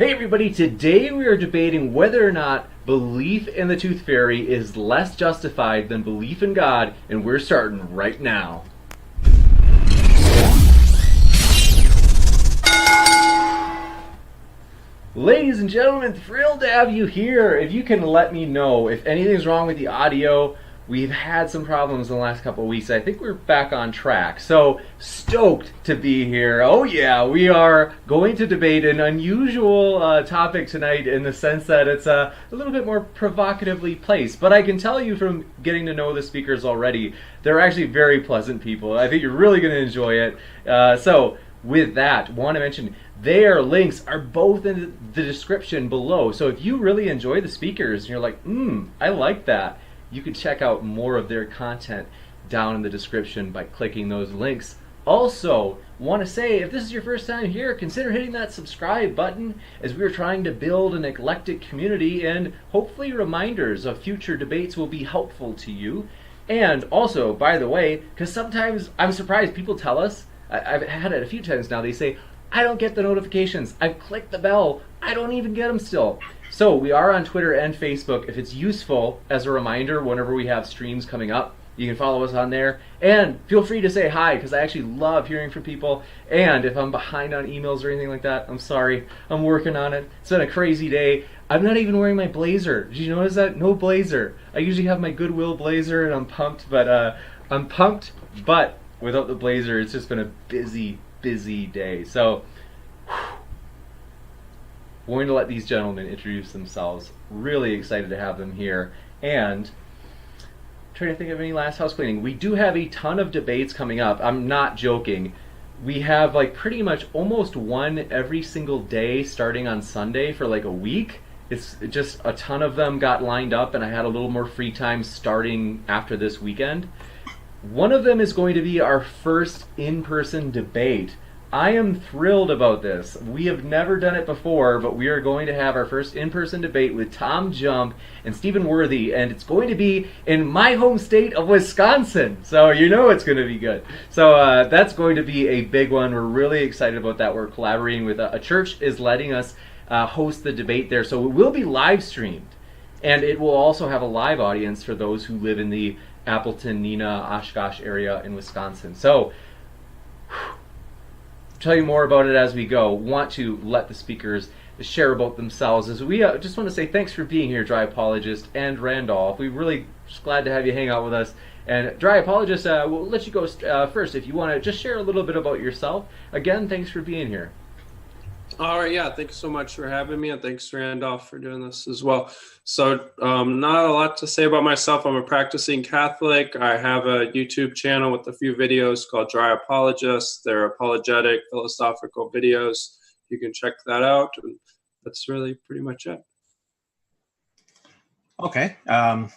Hey everybody, today we are debating whether or not belief in the tooth fairy is less justified than belief in God, and we're starting right now. Ladies and gentlemen, thrilled to have you here. If you can let me know if anything's wrong with the audio. We've had some problems in the last couple of weeks. I think we're back on track. So stoked to be here. Oh yeah, we are going to debate an unusual topic tonight in the sense that it's a little bit more provocatively placed. But I can tell you from getting to know the speakers already, they're actually very pleasant people. I think you're really going to enjoy it. So with that, want to mention their links are both in the description below. So if you really enjoy the speakers and you're like, I like that, you can check out more of their content down in the description by clicking those links. Also, want to say, if this is your first time here, consider hitting that subscribe button as we are trying to build an eclectic community, and hopefully reminders of future debates will be helpful to you. And also, by the way, because sometimes I'm surprised people tell us, I've had it a few times now, they say, I don't get the notifications. I've clicked the bell. I don't even get them still. So we are on Twitter and Facebook. If it's useful as a reminder whenever we have streams coming up, you can follow us on there. And feel free to say hi, because I actually love hearing from people. And if I'm behind on emails or anything like that, I'm sorry. I'm working on it. It's been a crazy day. I'm not even wearing my blazer. Did you notice that? No blazer. I usually have my Goodwill blazer and I'm pumped. But without the blazer, it's just been a busy day. So going to let these gentlemen introduce themselves. Really excited to have them here. And trying to think of any last house cleaning. We do have a ton of debates coming up. I'm not joking. We have like pretty much almost one every single day starting on Sunday for like a week. It's just a ton of them got lined up, and I had a little more free time starting after this weekend. One of them is going to be our first in-person debate. I am thrilled about this. We have never done it before, but we are going to have our first in-person debate with Tom Jump and Stephen Worthy, and it's going to be in my home state of Wisconsin. So you know it's going to be good. So that's going to be a big one. We're really excited about that. We're collaborating with a church is letting us host the debate there. So it will be live streamed, and it will also have a live audience for those who live in the Appleton, Neenah, Oshkosh area in Wisconsin. So tell you more about it as we go. Want to let the speakers share about themselves. As we just want to say thanks for being here, Dry Apologist and Randolph. We're really just glad to have you hang out with us. And Dry Apologist, we'll let you go first if you want to just share a little bit about yourself. Again, thanks for being here. All right, yeah, thanks so much for having me, and thanks, Randolph, for doing this as well. So not a lot to say about myself. I'm a practicing Catholic. I have a YouTube channel with a few videos called Dry Apologist. They're apologetic, philosophical videos. You can check that out, and that's really pretty much it. Okay,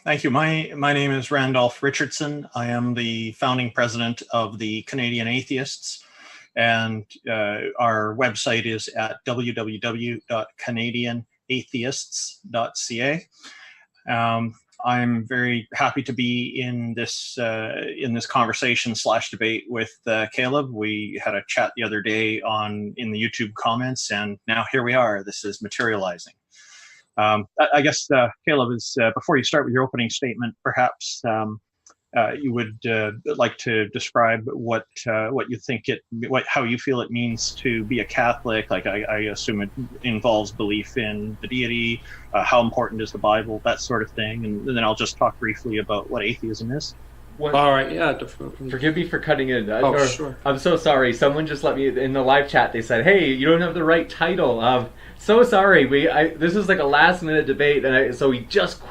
thank you. My name is Randolph Richardson. I am the founding president of the Canadian Atheists. And our website is at www.canadianatheists.ca. I'm very happy to be in this conversation / debate with Caleb. We had a chat the other day in the YouTube comments, and now here we are. This is materializing. I guess Caleb, is before you start with your opening statement, perhaps you would like to describe what you think how you feel it means to be a Catholic. Like I assume it involves belief in the deity. How important is the Bible? That sort of thing. And then I'll just talk briefly about what atheism is. All right, yeah, definitely. Forgive me for cutting in. Sure. I'm so sorry. Someone just let me in the live chat. They said, "Hey, you don't have the right title." So sorry. This is like a last minute debate, and so we just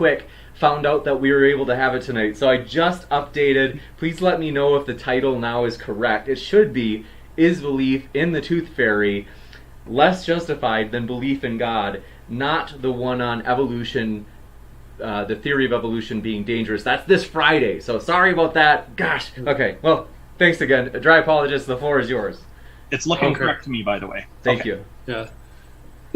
found out that we were able to have it tonight. So I just updated. Please let me know if the title now is correct. It should be, is belief in the tooth fairy less justified than belief in God? Not the one on evolution, the theory of evolution being dangerous. That's this Friday. So sorry about that. Gosh. Okay. Well, thanks again. Dry Apologist, the floor is yours. It's looking correct to me, by the way. Thank you. Yeah.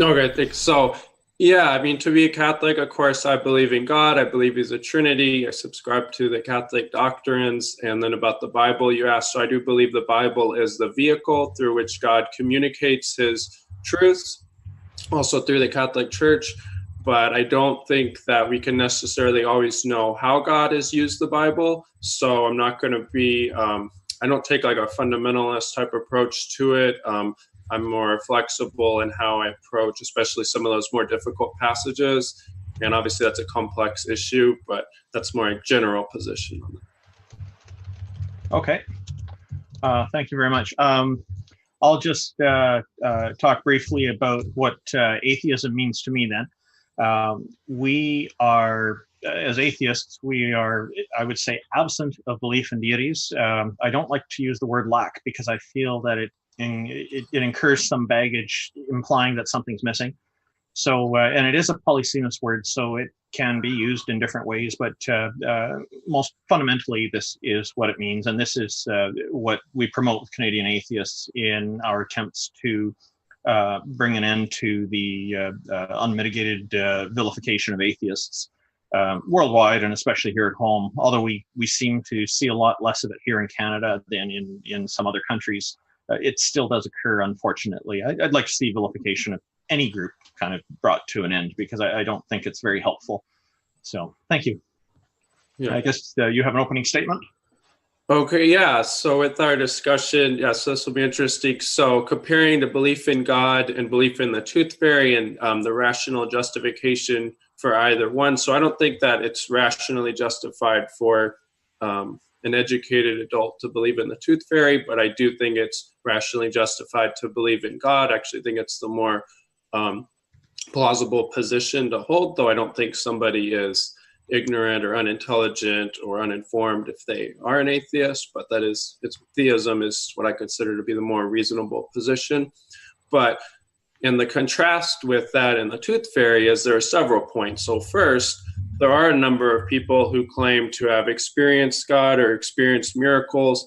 Okay, thanks. So, yeah, I mean, to be a Catholic, of course, I believe in God. I believe he's a Trinity. I subscribe to the Catholic doctrines. And then about the Bible, you asked, so I do believe the Bible is the vehicle through which God communicates his truths. also through the Catholic Church. But I don't think that we can necessarily always know how God has used the Bible. So I'm not going to be, I don't take like a fundamentalist type approach to it. I'm more flexible in how I approach, especially some of those more difficult passages. And obviously that's a complex issue, but that's more a general position on it. Okay. Thank you very much. I'll just talk briefly about what atheism means to me then. We are, as atheists, we are, I would say, absent of belief in deities. I don't like to use the word lack because I feel that it incurs some baggage implying that something's missing. So, and it is a polysemous word, so it can be used in different ways, but most fundamentally, this is what it means. And this is what we promote with Canadian atheists in our attempts to bring an end to the unmitigated vilification of atheists worldwide, and especially here at home. Although we seem to see a lot less of it here in Canada than in some other countries, it still does occur, unfortunately. I'd like to see vilification of any group kind of brought to an end, because I don't think it's very helpful. So thank you. Yeah. I guess you have an opening statement. Okay, yeah. So with our discussion, yes, this will be interesting. So comparing the belief in God and belief in the tooth fairy and the rational justification for either one. So I don't think that it's rationally justified for an educated adult to believe in the tooth fairy, but I do think it's rationally justified to believe in God. I actually think it's the more plausible position to hold, though I don't think somebody is ignorant or unintelligent or uninformed if they are an atheist, but theism is what I consider to be the more reasonable position. But in the contrast with that and the tooth fairy is there are several points. So first, there are a number of people who claim to have experienced God or experienced miracles.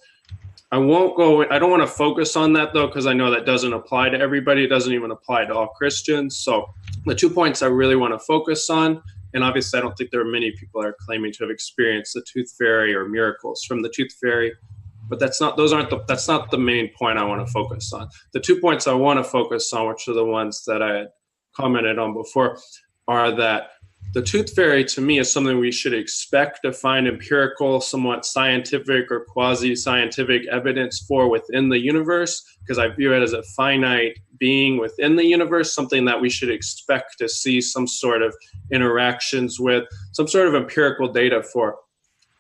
I don't want to focus on that though, because I know that doesn't apply to everybody. It doesn't even apply to all Christians. So the 2 points I really want to focus on, and obviously I don't think there are many people that are claiming to have experienced the tooth fairy or miracles from the tooth fairy, but that's not the main point I want to focus on. The 2 points I want to focus on, which are the ones that I had commented on before, are that the tooth fairy to me is something we should expect to find empirical, somewhat scientific or quasi-scientific evidence for within the universe, because I view it as a finite being within the universe, something that we should expect to see some sort of interactions with, some sort of empirical data for.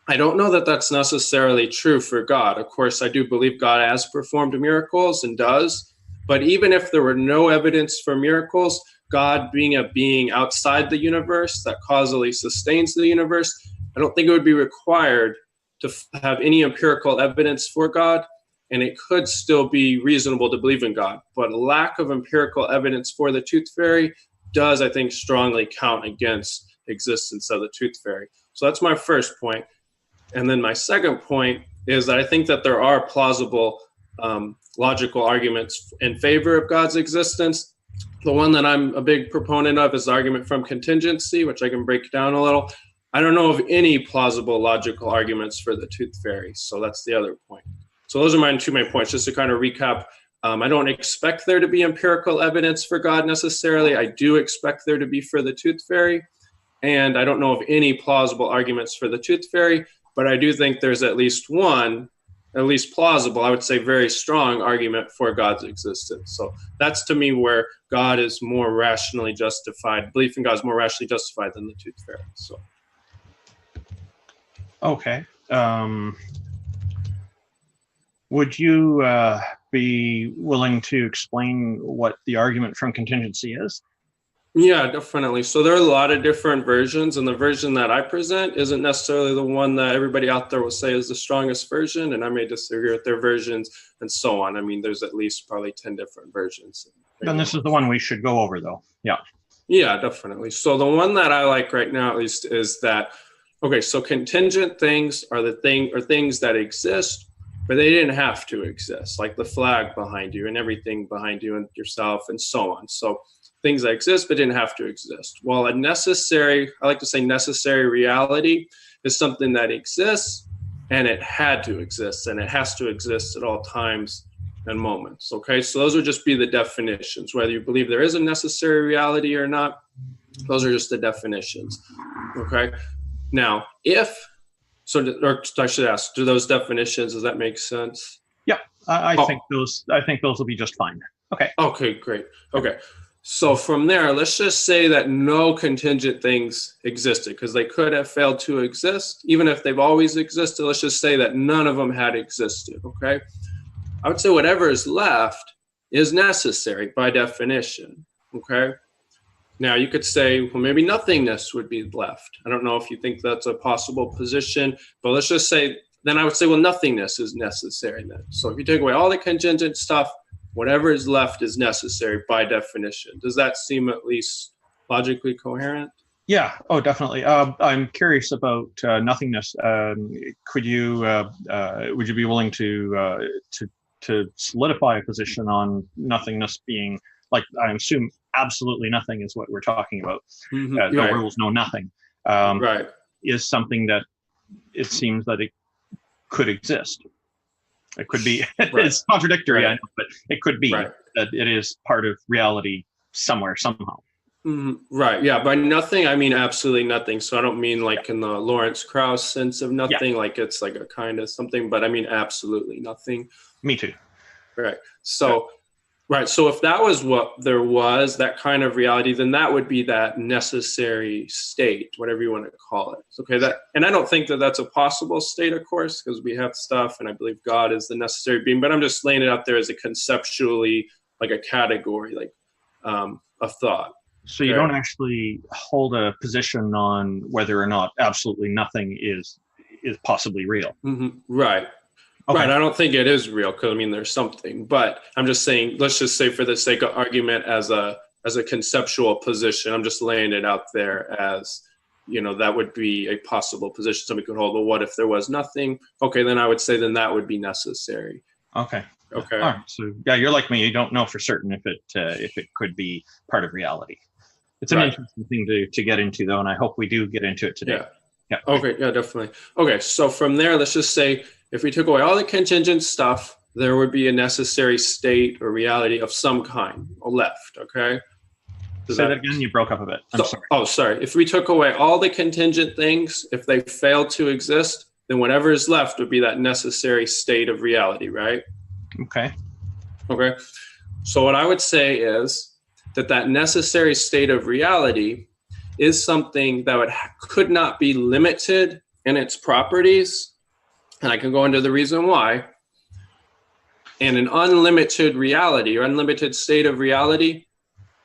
I don't know that that's necessarily true for God. Of course, I do believe God has performed miracles and does, but even if there were no evidence for miracles, God being a being outside the universe that causally sustains the universe, I don't think it would be required to have any empirical evidence for God, and it could still be reasonable to believe in God. But a lack of empirical evidence for the tooth fairy does, I think, strongly count against existence of the tooth fairy. So that's my first point. And then my second point is that I think that there are plausible logical arguments in favor of God's existence. The one that I'm a big proponent of is the argument from contingency, which I can break down a little. I don't know of any plausible logical arguments for the tooth fairy, so that's the other point. So those are my 2 main points. Just to kind of recap, I don't expect there to be empirical evidence for God necessarily. I do expect there to be for the tooth fairy, and I don't know of any plausible arguments for the tooth fairy, but I do think there's at least one, at least plausible, I would say very strong argument for God's existence. So that's to me where God is more rationally justified. Belief in God is more rationally justified than the tooth fairy. So. Okay. Would you be willing to explain what the argument from contingency is? Yeah, definitely. So there are a lot of different versions, and the version that I present isn't necessarily the one that everybody out there will say is the strongest version, and I may disagree with their versions and so on. I mean, there's at least probably 10 different versions. Then this is the one we should go over, though. Yeah. Yeah, definitely. So the one that I like right now, at least, is that, okay, so contingent things are things that exist, but they didn't have to exist, like the flag behind you and everything behind you and yourself and so on. So things that exist but didn't have to exist. Well, I like to say necessary reality is something that exists and it had to exist and it has to exist at all times and moments. Okay, so those would just be the definitions. Whether you believe there is a necessary reality or not, those are just the definitions. Okay, now or I should ask, do those definitions, does that make sense? Yeah, I think those will be just fine. Okay. Okay, great. Okay. So from there, let's just say that no contingent things existed, because they could have failed to exist. Even if they've always existed, let's just say that none of them had existed, okay? I would say whatever is left is necessary by definition, okay? Now you could say, well, maybe nothingness would be left. I don't know if you think that's a possible position, but let's just say, then I would say, well, nothingness is necessary then. So if you take away all the contingent stuff, whatever is left is necessary by definition. Does that seem at least logically coherent? Yeah. Oh, definitely. I'm curious about nothingness. Would you be willing to solidify a position on nothingness being, like, I assume absolutely nothing is what we're talking about. Mm-hmm. No rules, no nothing. Right. Is something that it seems that it could exist. It could be, it's contradictory, I know, but it could be that it is part of reality somewhere, somehow. Mm-hmm. Right, yeah, by nothing, I mean absolutely nothing. So I don't mean like in the Lawrence Krauss sense of nothing, like it's like a kind of something, but I mean absolutely nothing. Me too. Right, so so if that was what there was, that kind of reality, then that would be that necessary state, whatever you want to call it. Okay, and I don't think that that's a possible state, of course, because we have stuff, and I believe God is the necessary being, but I'm just laying it out there as a conceptually, like a category, like a thought. So you don't actually hold a position on whether or not absolutely nothing is possibly real. Mm-hmm. Right. Okay. Right, I don't think it is real, because I mean there's something, but I'm just saying, let's just say for the sake of argument, as a conceptual position, I'm just laying it out there as, that would be a possible position. Somebody could hold, well, what if there was nothing? Okay, then I would say then that would be necessary. Okay. All right. So yeah, you're like me. You don't know for certain if it could be part of reality. It's an interesting thing to get into, though, and I hope we do get into it today. Yeah. Okay. Yeah, definitely. Okay. So from there, let's just say if we took away all the contingent stuff, there would be a necessary state or reality of some kind left. Okay. Say that again. You broke up a bit. I'm sorry. Oh, sorry. If we took away all the contingent things, if they failed to exist, then whatever is left would be that necessary state of reality, right? Okay. Okay. So what I would say is that necessary state of reality is something that could not be limited in its properties. And I can go into the reason why. And an unlimited reality or unlimited state of reality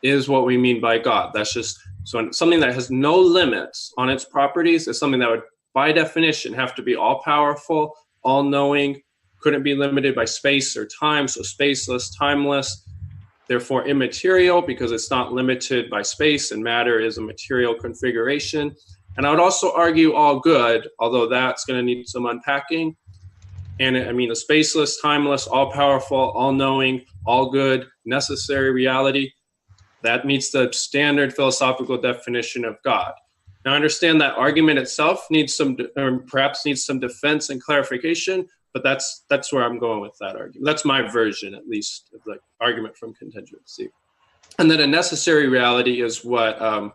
is what we mean by God. That's just, so something that has no limits on its properties is something that would, by definition, have to be all-powerful, all-knowing, couldn't be limited by space or time, so spaceless, timeless, therefore immaterial because it's not limited by space, and matter is a material configuration. And I would also argue all good, although that's going to need some unpacking. And I mean, a spaceless, timeless, all-powerful, all-knowing, all-good, necessary reality, that meets the standard philosophical definition of God. Now, I understand that argument itself perhaps needs some defense and clarification, but that's where I'm going with that argument. That's my version, at least, of the argument from contingency. And then a necessary reality is what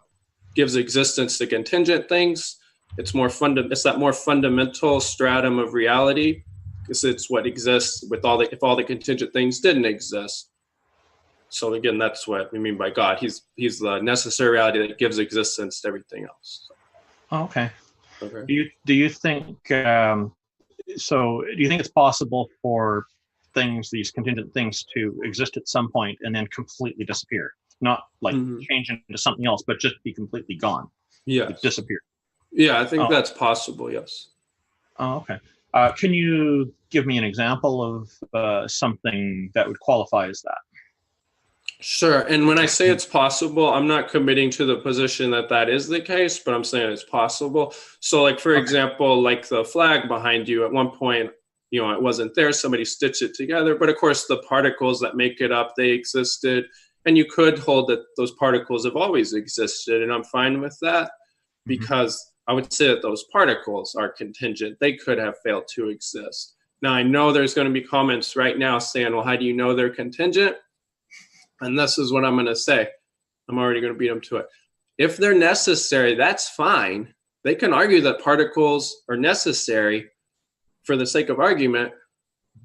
gives existence to contingent things. It's that more fundamental stratum of reality, because it's what exists with if all the contingent things didn't exist. So again, that's what we mean by God. He's the necessary reality that gives existence to everything else. Oh, okay. Do you think so? Do you think it's possible for these contingent things, to exist at some point and then completely disappear? Not like change into something else, but just be completely gone. Yeah, disappear. Yeah, I think that's possible. Yes. Oh, okay. Can you give me an example of something that would qualify as that? Sure. And when I say it's possible, I'm not committing to the position that is the case, but I'm saying it's possible. So like, for example, like the flag behind you, at one point, it wasn't there. Somebody stitched it together. But of course, the particles that make it up, they existed. And you could hold that those particles have always existed. And I'm fine with that because I would say that those particles are contingent. They could have failed to exist. Now, I know there's going to be comments right now saying, well, how do you know they're contingent? And this is what I'm going to say. I'm already going to beat them to it. If they're necessary, that's fine. They can argue that particles are necessary for the sake of argument,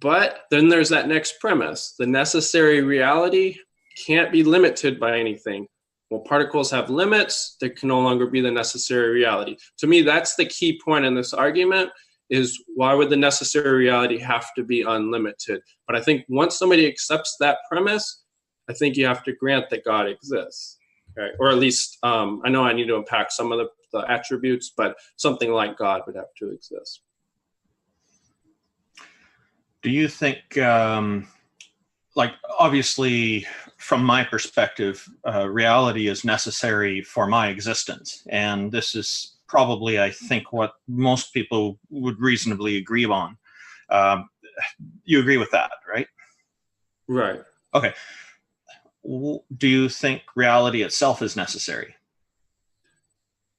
but then there's that next premise. The necessary reality can't be limited by anything. Well, particles have limits. They can no longer be the necessary reality. To me, that's the key point in this argument, is why would the necessary reality have to be unlimited? But I think once somebody accepts that premise, I think you have to grant that God exists. Okay? Or at least, I know I need to unpack some of the attributes, but something like God would have to exist. Do you think, like, obviously, from my perspective, reality is necessary for my existence. And this is probably, I think, what most people would reasonably agree on. You agree with that, right? Right. Okay. Do you think reality itself is necessary?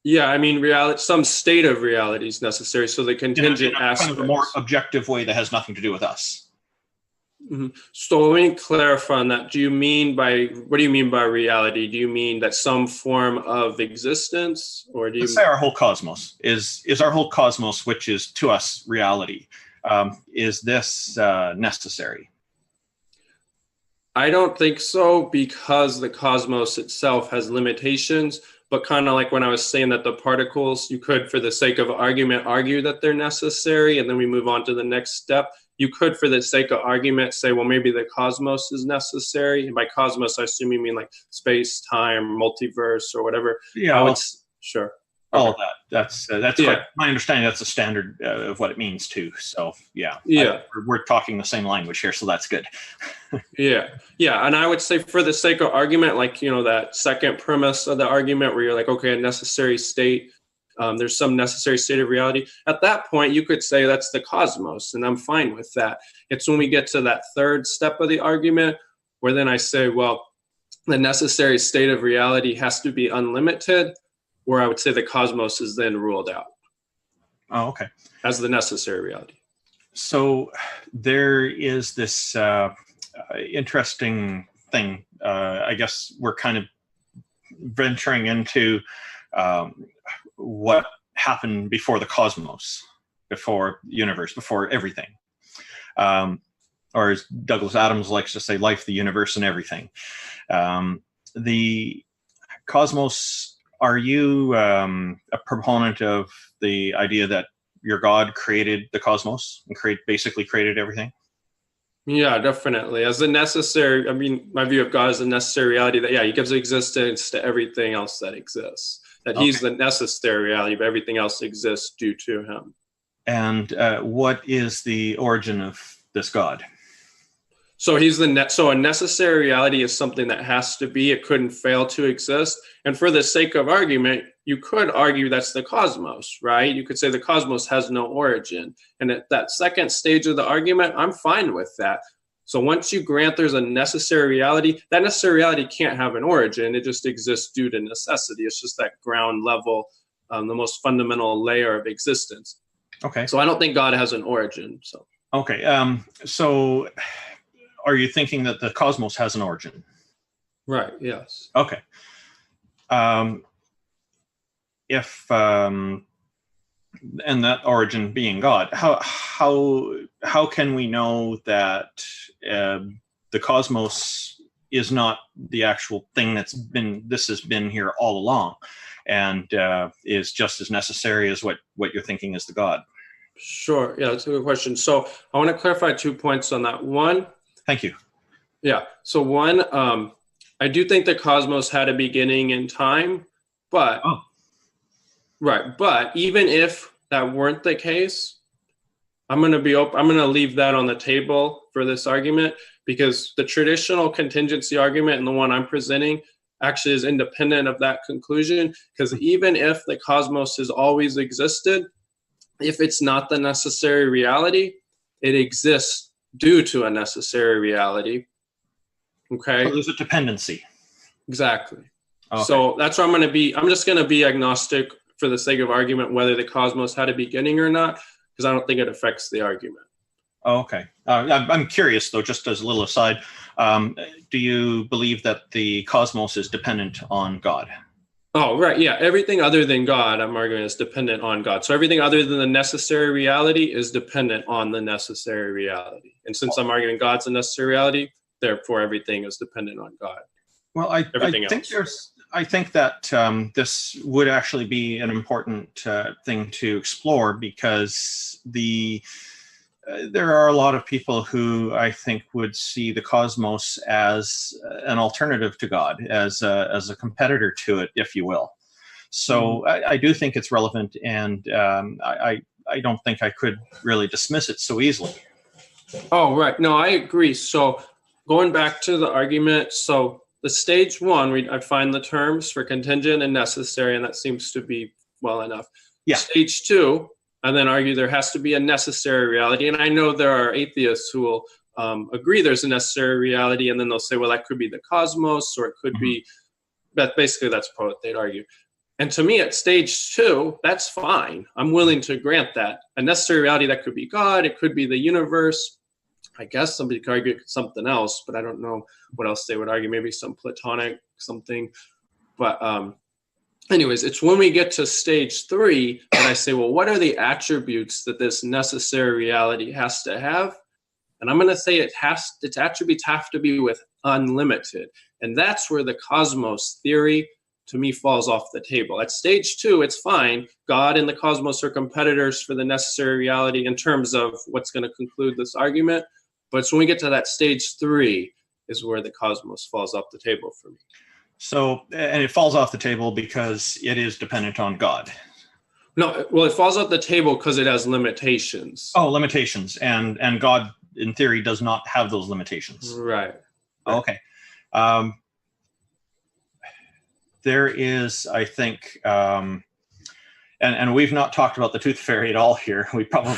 Yeah, I mean, reality, some state of reality is necessary. So the contingent aspects. Kind of a more objective way that has nothing to do with us. Mm-hmm. So let me clarify on that. What do you mean by reality? Do you mean that some form of existence, or do you? Let's say our whole cosmos is our whole cosmos, which is to us reality. Is this necessary? I don't think so, because the cosmos itself has limitations. But kind of like when I was saying that the particles, you could, for the sake of argument, argue that they're necessary, and then we move on to the next step. You could, for the sake of argument, say, well, maybe the cosmos is necessary. And by cosmos, I assume you mean like space, time, multiverse, or whatever. Yeah, sure. All of that. That's yeah. my understanding. That's the standard of what it means too. So yeah. We're talking the same language here, so that's good. Yeah. And I would say, for the sake of argument, like, that second premise of the argument where you're like, okay, a necessary state, there's some necessary state of reality. At that point, you could say that's the cosmos, and I'm fine with that. It's when we get to that third step of the argument where then I say, well, the necessary state of reality has to be unlimited, where I would say the cosmos is then ruled out. Oh, okay. As the necessary reality. So there is this interesting thing. I guess we're kind of venturing into what happened before the cosmos, before the universe, before everything. Or as Douglas Adams likes to say, life, the universe, and everything. The cosmos, are you a proponent of the idea that your God created the cosmos and basically created everything? Yeah, definitely. As a necessary, my view of God is a necessary reality that, he gives existence to everything else that exists. That he's the necessary reality, but everything else exists due to him. And what is the origin of this God? So so a necessary reality is something that has to be, it couldn't fail to exist. And for the sake of argument, you could argue that's the cosmos, right? You could say the cosmos has no origin. And at that second stage of the argument, I'm fine with that. So once you grant there's a necessary reality, that necessary reality can't have an origin. It just exists due to necessity. It's just that ground level, the most fundamental layer of existence. Okay. So I don't think God has an origin. So. Okay. So are you thinking that the cosmos has an origin? Right. Yes. Okay. If and that origin being God, how can we know that the cosmos is not the actual thing this has been here all along, and is just as necessary as what you're thinking is the God? Sure. Yeah, that's a good question. So I want to clarify 2 points on that. One. Thank you. Yeah. So one, I do think the cosmos had a beginning in time, but right. But even if that weren't the case, I'm going to leave that on the table for this argument, because the traditional contingency argument and the one I'm presenting actually is independent of that conclusion. Because even if the cosmos has always existed, if it's not the necessary reality, it exists due to a necessary reality. Okay. So there's a dependency. Exactly. Okay. So that's where I'm just going to be agnostic for the sake of argument, whether the cosmos had a beginning or not, because I don't think it affects the argument. Oh, okay. I'm curious, though, just as a little aside, do you believe that the cosmos is dependent on God? Oh, right. Yeah. Everything other than God, I'm arguing, is dependent on God. So everything other than the necessary reality is dependent on the necessary reality. And since I'm arguing God's a necessary reality, therefore everything is dependent on God. Well, I think that this would actually be an important thing to explore, because there are a lot of people who I think would see the cosmos as an alternative to God, as a competitor to it, if you will. So I do think it's relevant, and I don't think I could really dismiss it so easily. Oh, right. No, I agree. So going back to the argument, so the stage one, I find the terms for contingent and necessary, and that seems to be well enough. Yeah. Stage two, and then argue there has to be a necessary reality. And I know there are atheists who will agree there's a necessary reality, and then they'll say, well, that could be the cosmos, or it could be, but basically that's what they'd argue. And to me, at stage two, that's fine. I'm willing to grant that. A necessary reality, that could be God, it could be the universe. I guess somebody could argue something else, but I don't know what else they would argue, maybe some Platonic something. But anyways, it's when we get to stage three that I say, well, what are the attributes that this necessary reality has to have? And I'm going to say its attributes have to be with unlimited. And that's where the cosmos theory, to me, falls off the table. At stage two, it's fine. God and the cosmos are competitors for the necessary reality in terms of what's going to conclude this argument. But it's when we get to that stage three is where the cosmos falls off the table for me. So, and it falls off the table because it is dependent on God. No, well, it falls off the table because it has limitations. Oh, limitations. And God, in theory, does not have those limitations. Right. Okay. There is, I think, and we've not talked about the tooth fairy at all here. We probably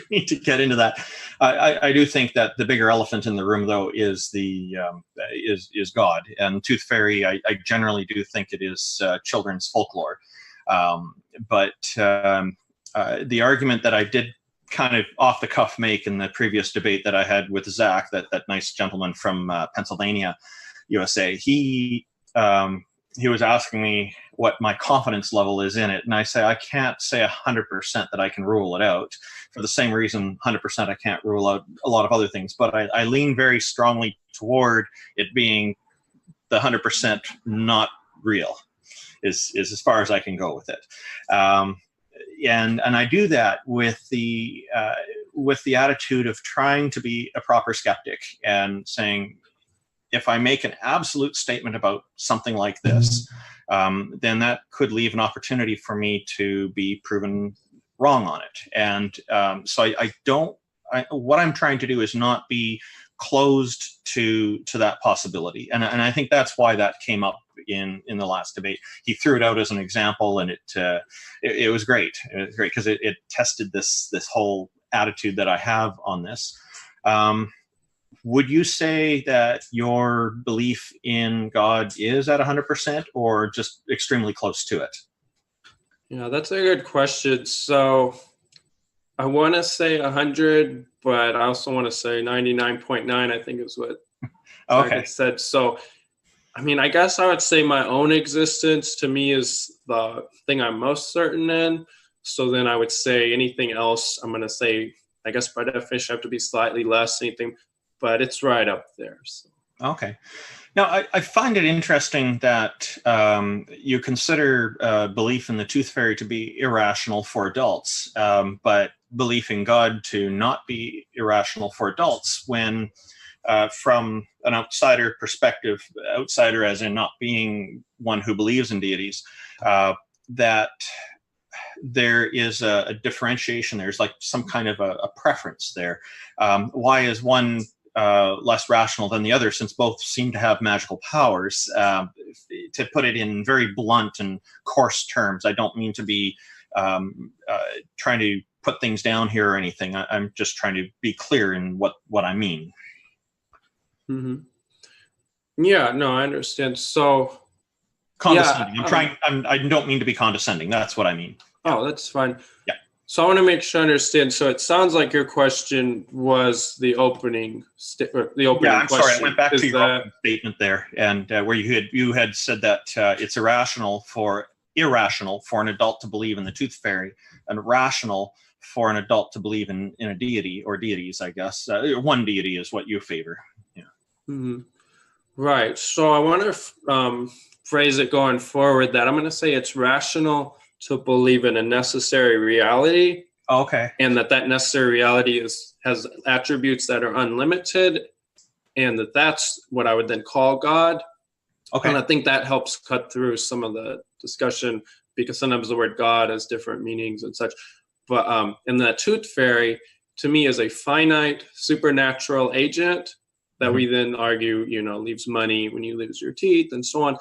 need to get into that. I do think that the bigger elephant in the room, though, is is God. And tooth fairy, I generally do think it is children's folklore. But the argument that I did kind of off the cuff make in the previous debate that I had with Zach, that nice gentleman from Pennsylvania, USA, he was asking me what my confidence level is in it. And I say, I can't say 100% that I can rule it out. For the same reason, 100% I can't rule out a lot of other things. But I lean very strongly toward it being the 100% not real, is as far as I can go with it. And I do that with the attitude of trying to be a proper skeptic and saying, if I make an absolute statement about something like this, then that could leave an opportunity for me to be proven wrong on it. And so what I'm trying to do is not be closed to that possibility. And I think that's why that came up in the last debate. He threw it out as an example, and it was great. It was great because it tested this whole attitude that I have on this. Would you say that your belief in God is at 100% or just extremely close to it? Yeah, that's a good question. So I want to say 100, but I also want to say 99.9, I think is what Zach said. So, I mean, I guess I would say my own existence to me is the thing I'm most certain in. So then I would say anything else, I'm going to say, I guess by definition, I have to be slightly less anything, but it's right up there. So. Okay. Now, I find it interesting that you consider belief in the tooth fairy to be irrational for adults, but belief in God to not be irrational for adults when, from an outsider perspective, outsider as in not being one who believes in deities, that there is a differentiation. There's like some kind of a preference there. Why is one less rational than the other, since both seem to have magical powers? To put it in very blunt and coarse terms, I don't mean to be trying to put things down here or anything. I'm just trying to be clear in what I mean. Mm-hmm. Yeah, no, I understand. So condescending. I don't mean to be condescending. That's what I mean. Oh, that's fine. Yeah. So I want to make sure I understand. So it sounds like your question was the opening. Yeah, I'm sorry. I went back to your that opening statement there, and where you had said that it's irrational for an adult to believe in the tooth fairy, and rational for an adult to believe in a deity or deities. I guess one deity is what you favor. Yeah. Mm-hmm. Right. So I want to phrase it going forward that I'm going to say it's rational to believe in a necessary reality. Okay. And that necessary reality has attributes that are unlimited, and that's what I would then call God. Okay. And I think that helps cut through some of the discussion, because sometimes the word God has different meanings and such. But and the tooth fairy, to me, is a finite supernatural agent that we then argue, leaves money when you lose your teeth and so on.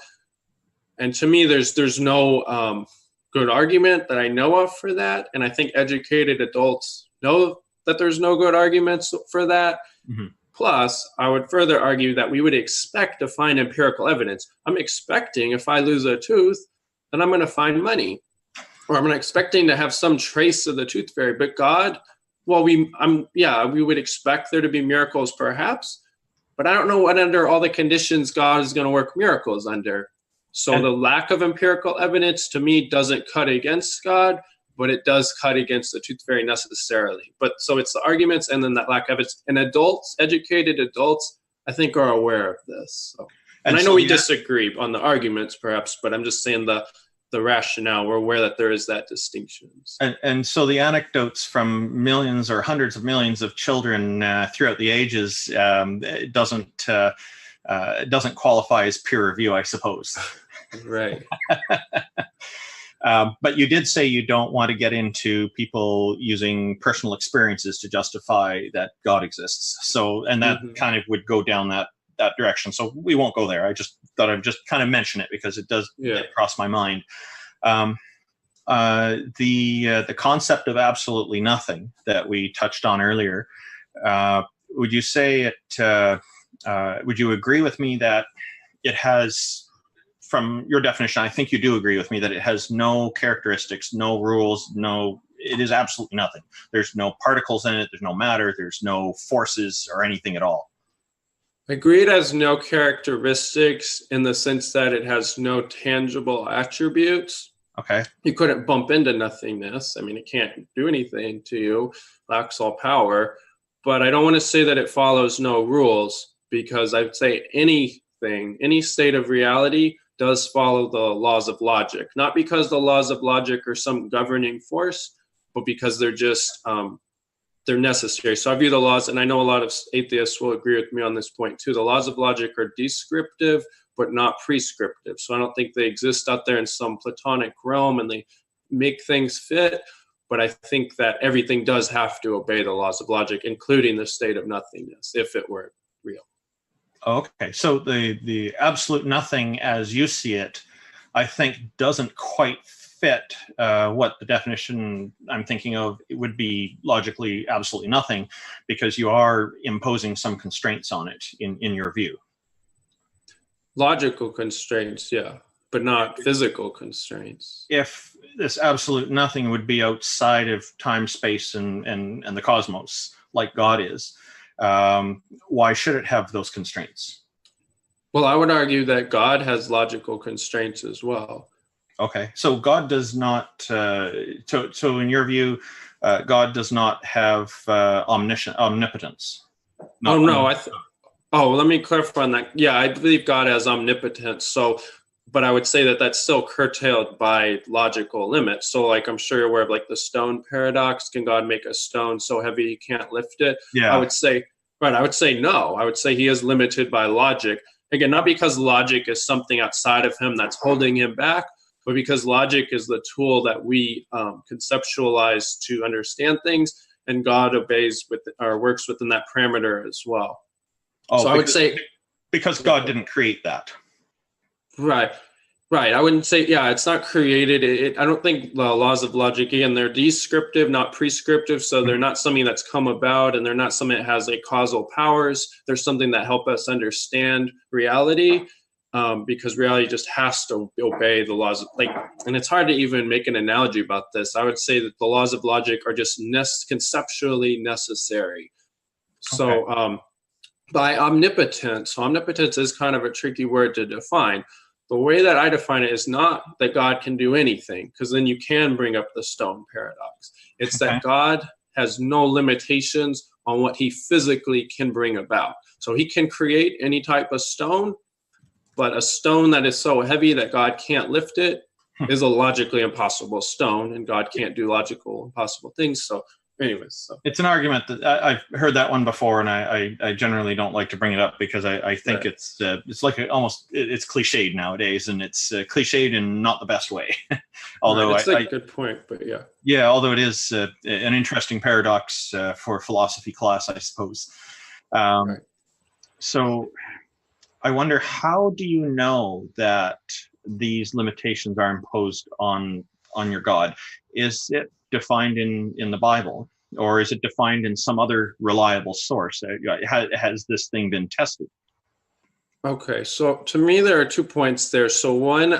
And to me, there's no good argument that I know of for that. And I think educated adults know that there's no good arguments for that. Mm-hmm. Plus, I would further argue that we would expect to find empirical evidence. I'm expecting if I lose a tooth, then I'm going to find money. Or I'm expecting to have some trace of the tooth fairy. But God, well, we would expect there to be miracles perhaps. But I don't know what under all the conditions God is going to work miracles under. So the lack of empirical evidence to me doesn't cut against God, but it does cut against the tooth fairy necessarily. But so it's the arguments and then that lack of evidence. And educated adults, I think are aware of this. So. And I know we disagree on the arguments perhaps, but I'm just saying the rationale. We're aware that there is that distinction. And so the anecdotes from millions or hundreds of millions of children throughout the ages doesn't qualify as peer review, I suppose. Right. But you did say you don't want to get into people using personal experiences to justify that God exists. So, and that kind of would go down that direction. So we won't go there. I just thought I'd just kind of mention it because it does cross my mind. The concept of absolutely nothing that we touched on earlier, would you say it, would you agree with me that it has, from your definition, I think you do agree with me that it has no characteristics, no rules, it is absolutely nothing. There's no particles in it, there's no matter, there's no forces or anything at all. I agree it has no characteristics in the sense that it has no tangible attributes. Okay. You couldn't bump into nothingness. I mean, it can't do anything to you, lacks all power. But I don't want to say that it follows no rules, because I'd say any state of reality does follow the laws of logic. Not because the laws of logic are some governing force, but because they're just they're necessary. So I view the laws, and I know a lot of atheists will agree with me on this point too. The laws of logic are descriptive, but not prescriptive. So I don't think they exist out there in some Platonic realm and they make things fit. But I think that everything does have to obey the laws of logic, including the state of nothingness, if it were real. Okay, so the absolute nothing as you see it, I think doesn't quite fit what the definition I'm thinking of would be logically absolutely nothing, because you are imposing some constraints on it in your view. Logical constraints, yeah, but not physical constraints. If this absolute nothing would be outside of time, space, and the cosmos, like God is, why should it have those constraints? Well, I would argue that God has logical constraints as well. Okay, so God does not, so in your view, God does not have omnipotence? Let me clarify on that. Yeah, I believe God has omnipotence. So, but I would say that that's still curtailed by logical limits. So like, I'm sure you're aware of like the stone paradox. Can God make a stone so heavy he can't lift it? Yeah. I would say no. I would say he is limited by logic. Again, not because logic is something outside of him that's holding him back, but because logic is the tool that we conceptualize to understand things, and God obeys works within that parameter as well. Oh, so I would say because God didn't create that. Right. I wouldn't say, it's not created. I don't think the laws of logic, again, they're descriptive, not prescriptive. So they're not something that's come about, and they're not something that has like causal powers. They're something that help us understand reality. because reality just has to obey the laws of, like, and it's hard to even make an analogy about this. I would say that the laws of logic are just conceptually necessary. So by omnipotence, so omnipotence is kind of a tricky word to define. The way that I define it is not that God can do anything, because then you can bring up the stone paradox. It's that God has no limitations on what he physically can bring about. So he can create any type of stone, but a stone that is so heavy that God can't lift it is a logically impossible stone, and God can't do logical impossible things. So anyways, so it's an argument that I've heard that one before, and I generally don't like to bring it up because I think it's like it's cliched nowadays, and it's cliched in not the best way. Although it's a good point, but although it is an interesting paradox for a philosophy class, I suppose. So I wonder, how do you know that these limitations are imposed on your God? Is it defined in the Bible, or is it defined in some other reliable source? Has this thing been tested? Okay, so to me, there are 2 points there. So one,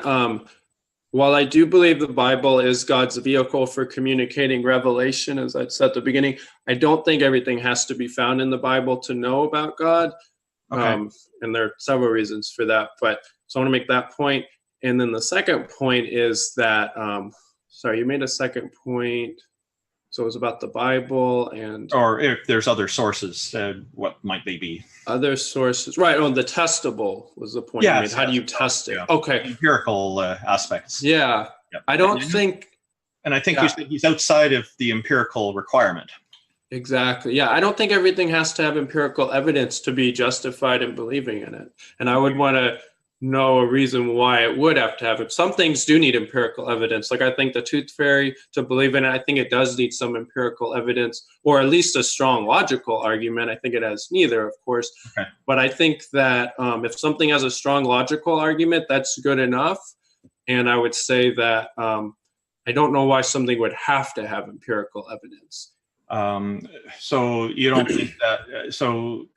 while I do believe the Bible is God's vehicle for communicating revelation, as I said at the beginning, I don't think everything has to be found in the Bible to know about God. And there are several reasons for that. But so I want to make that point. And then the second point is that, sorry, you made a second point. So it was about the Bible and... Or if there's other sources, what might they be? Other sources. Right. Oh, the testable was the point you made. How do you test it? Okay. Empirical aspects. Yeah. Yep. I don't think... And I think you said he's outside of the empirical requirement. Exactly. Yeah. I don't think everything has to have empirical evidence to be justified in believing in it. And I would want to know a reason why it would have to have it. Some things do need empirical evidence. Like I think the tooth fairy, to believe in it, I think it does need some empirical evidence, or at least a strong logical argument. I think it has neither, of course. But I think that if something has a strong logical argument, that's good enough. And I would say that I don't know why something would have to have empirical evidence. So you don't think that, so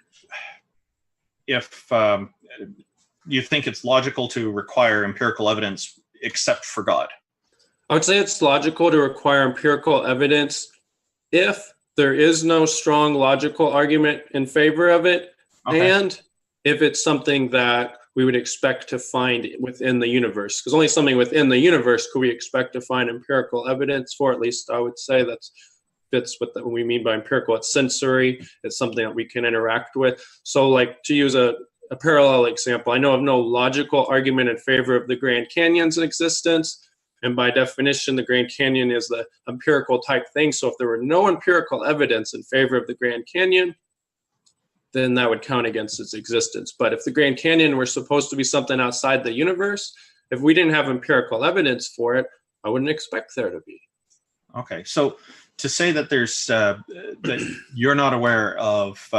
if you think it's logical to require empirical evidence except for God? I would say it's logical to require empirical evidence if there is no strong logical argument in favor of it, and if it's something that we would expect to find within the universe. Because only something within the universe could we expect to find empirical evidence for. At least I would say that fits what we mean by empirical. It's sensory. It's something that we can interact with. So like, to use a parallel example, I know of no logical argument in favor of the Grand Canyon's existence. And by definition, the Grand Canyon is the empirical type thing. So if there were no empirical evidence in favor of the Grand Canyon, then that would count against its existence. But if the Grand Canyon were supposed to be something outside the universe, if we didn't have empirical evidence for it, I wouldn't expect there to be. Okay, so to say that there's that you're not aware of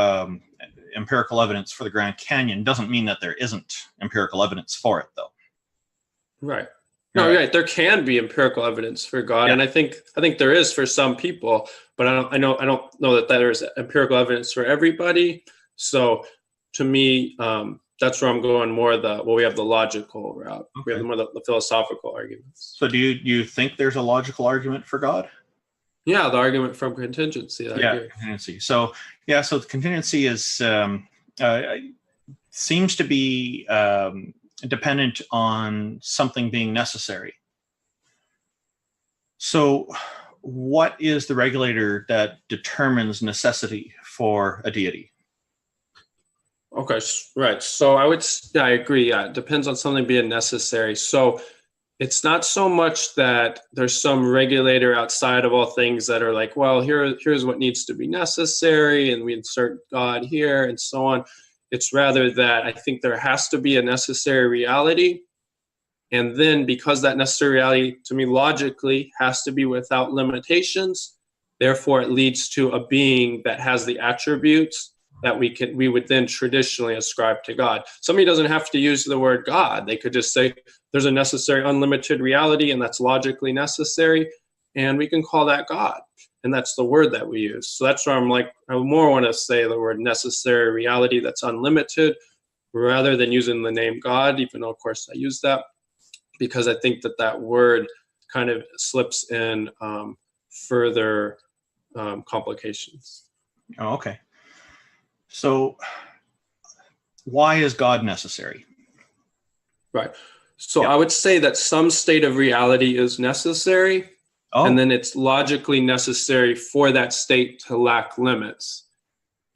empirical evidence for the Grand Canyon doesn't mean that there isn't empirical evidence for it, though. Right. No, right. There can be empirical evidence for God, and I think there is for some people, but I don't know that there is empirical evidence for everybody. So, to me, that's where I'm going more. We have the logical route. We have more the philosophical arguments. So, do you think there's a logical argument for God? Yeah, the argument from contingency. Contingency. So the contingency is seems to be dependent on something being necessary. So what is the regulator that determines necessity for a deity? Okay, right. So I agree. Yeah, it depends on something being necessary. So it's not so much that there's some regulator outside of all things that are like, well, here's what needs to be necessary, and we insert God here and so on. It's rather that I think there has to be a necessary reality. And then because that necessary reality, to me, logically has to be without limitations, therefore it leads to a being that has the attributes that we would then traditionally ascribe to God. Somebody doesn't have to use the word God. They could just say there's a necessary unlimited reality, and that's logically necessary, and we can call that God. And that's the word that we use. So that's where I more want to say the word necessary reality that's unlimited, rather than using the name God, even though, of course, I use that, because I think that that word kind of slips in further complications. Oh, okay. So why is God necessary? Right. So Yeah. I would say that some state of reality is necessary, and then it's logically necessary for that state to lack limits.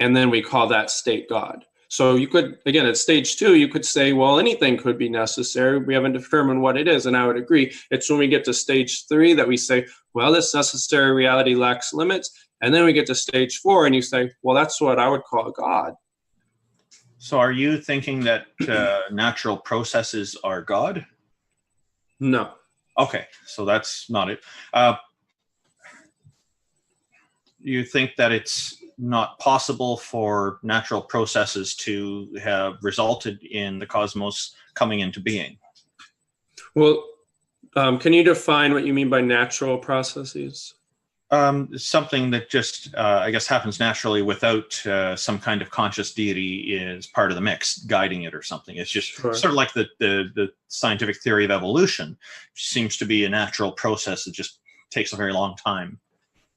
And then we call that state God. So you could, again, at stage 2, you could say, well, anything could be necessary. We haven't determined what it is. And I would agree. It's when we get to stage 3 that we say, well, this necessary reality lacks limits. And then we get to stage 4 and you say, well, that's what I would call God. So are you thinking that natural processes are God? No. Okay, so that's not it. You think that it's not possible for natural processes to have resulted in the cosmos coming into being? Well, can you define what you mean by natural processes? Something that just, I guess, happens naturally without some kind of conscious deity is part of the mix, guiding it or something. It's just sort of like the scientific theory of evolution, which seems to be a natural process that just takes a very long time.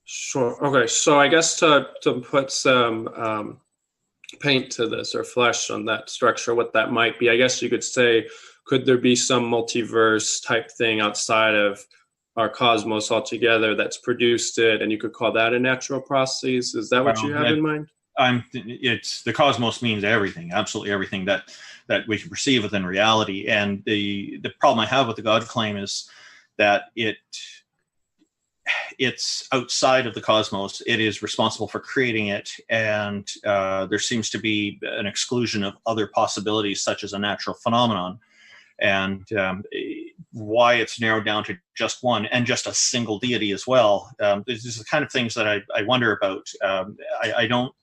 Sure. Okay. So I guess to put some paint to this or flesh on that structure, what that might be, I guess you could say, could there be some multiverse type thing outside of our cosmos altogether that's produced it, and you could call that a natural process? Is that what you have in mind? It's the cosmos means everything, absolutely everything that we can perceive within reality. And the problem I have with the God claim is that it's outside of the cosmos. It is responsible for creating it, and there seems to be an exclusion of other possibilities, such as a natural phenomenon. And why it's narrowed down to just one and just a single deity as well. This is the kind of things that I wonder about. I don't